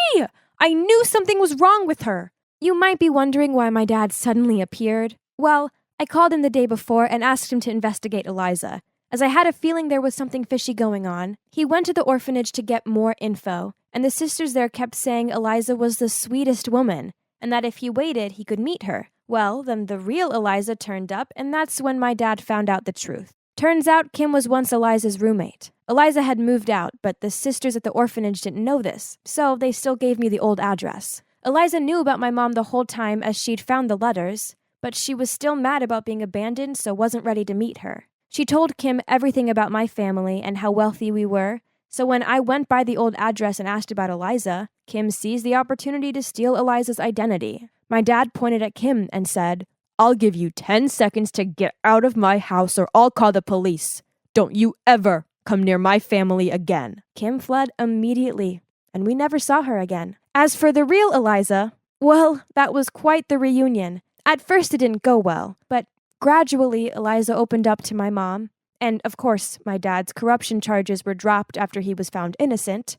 I knew something was wrong with her. You might be wondering why my dad suddenly appeared. Well, I called him the day before and asked him to investigate Eliza, as I had a feeling there was something fishy going on. He went to the orphanage to get more info, and the sisters there kept saying Eliza was the sweetest woman, and that if he waited, he could meet her. Well, then the real Eliza turned up, and that's when my dad found out the truth. Turns out Kim was once Eliza's roommate. Eliza had moved out, but the sisters at the orphanage didn't know this, so they still gave me the old address. Eliza knew about my mom the whole time as she'd found the letters, but she was still mad about being abandoned, so wasn't ready to meet her. She told Kim everything about my family and how wealthy we were, so when I went by the old address and asked about Eliza, Kim seized the opportunity to steal Eliza's identity. My dad pointed at Kim and said, "I'll give you 10 seconds to get out of my house or I'll call the police. Don't you ever come near my family again." Kim fled immediately, and we never saw her again. As for the real Eliza, well, that was quite the reunion. At first it didn't go well, but gradually Eliza opened up to my mom, and of course my dad's corruption charges were dropped after he was found innocent.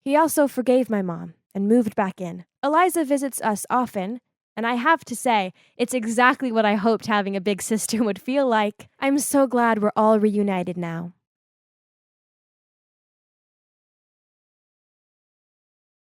He also forgave my mom and moved back in. Eliza visits us often, and I have to say, it's exactly what I hoped having a big sister would feel like. I'm so glad we're all reunited now.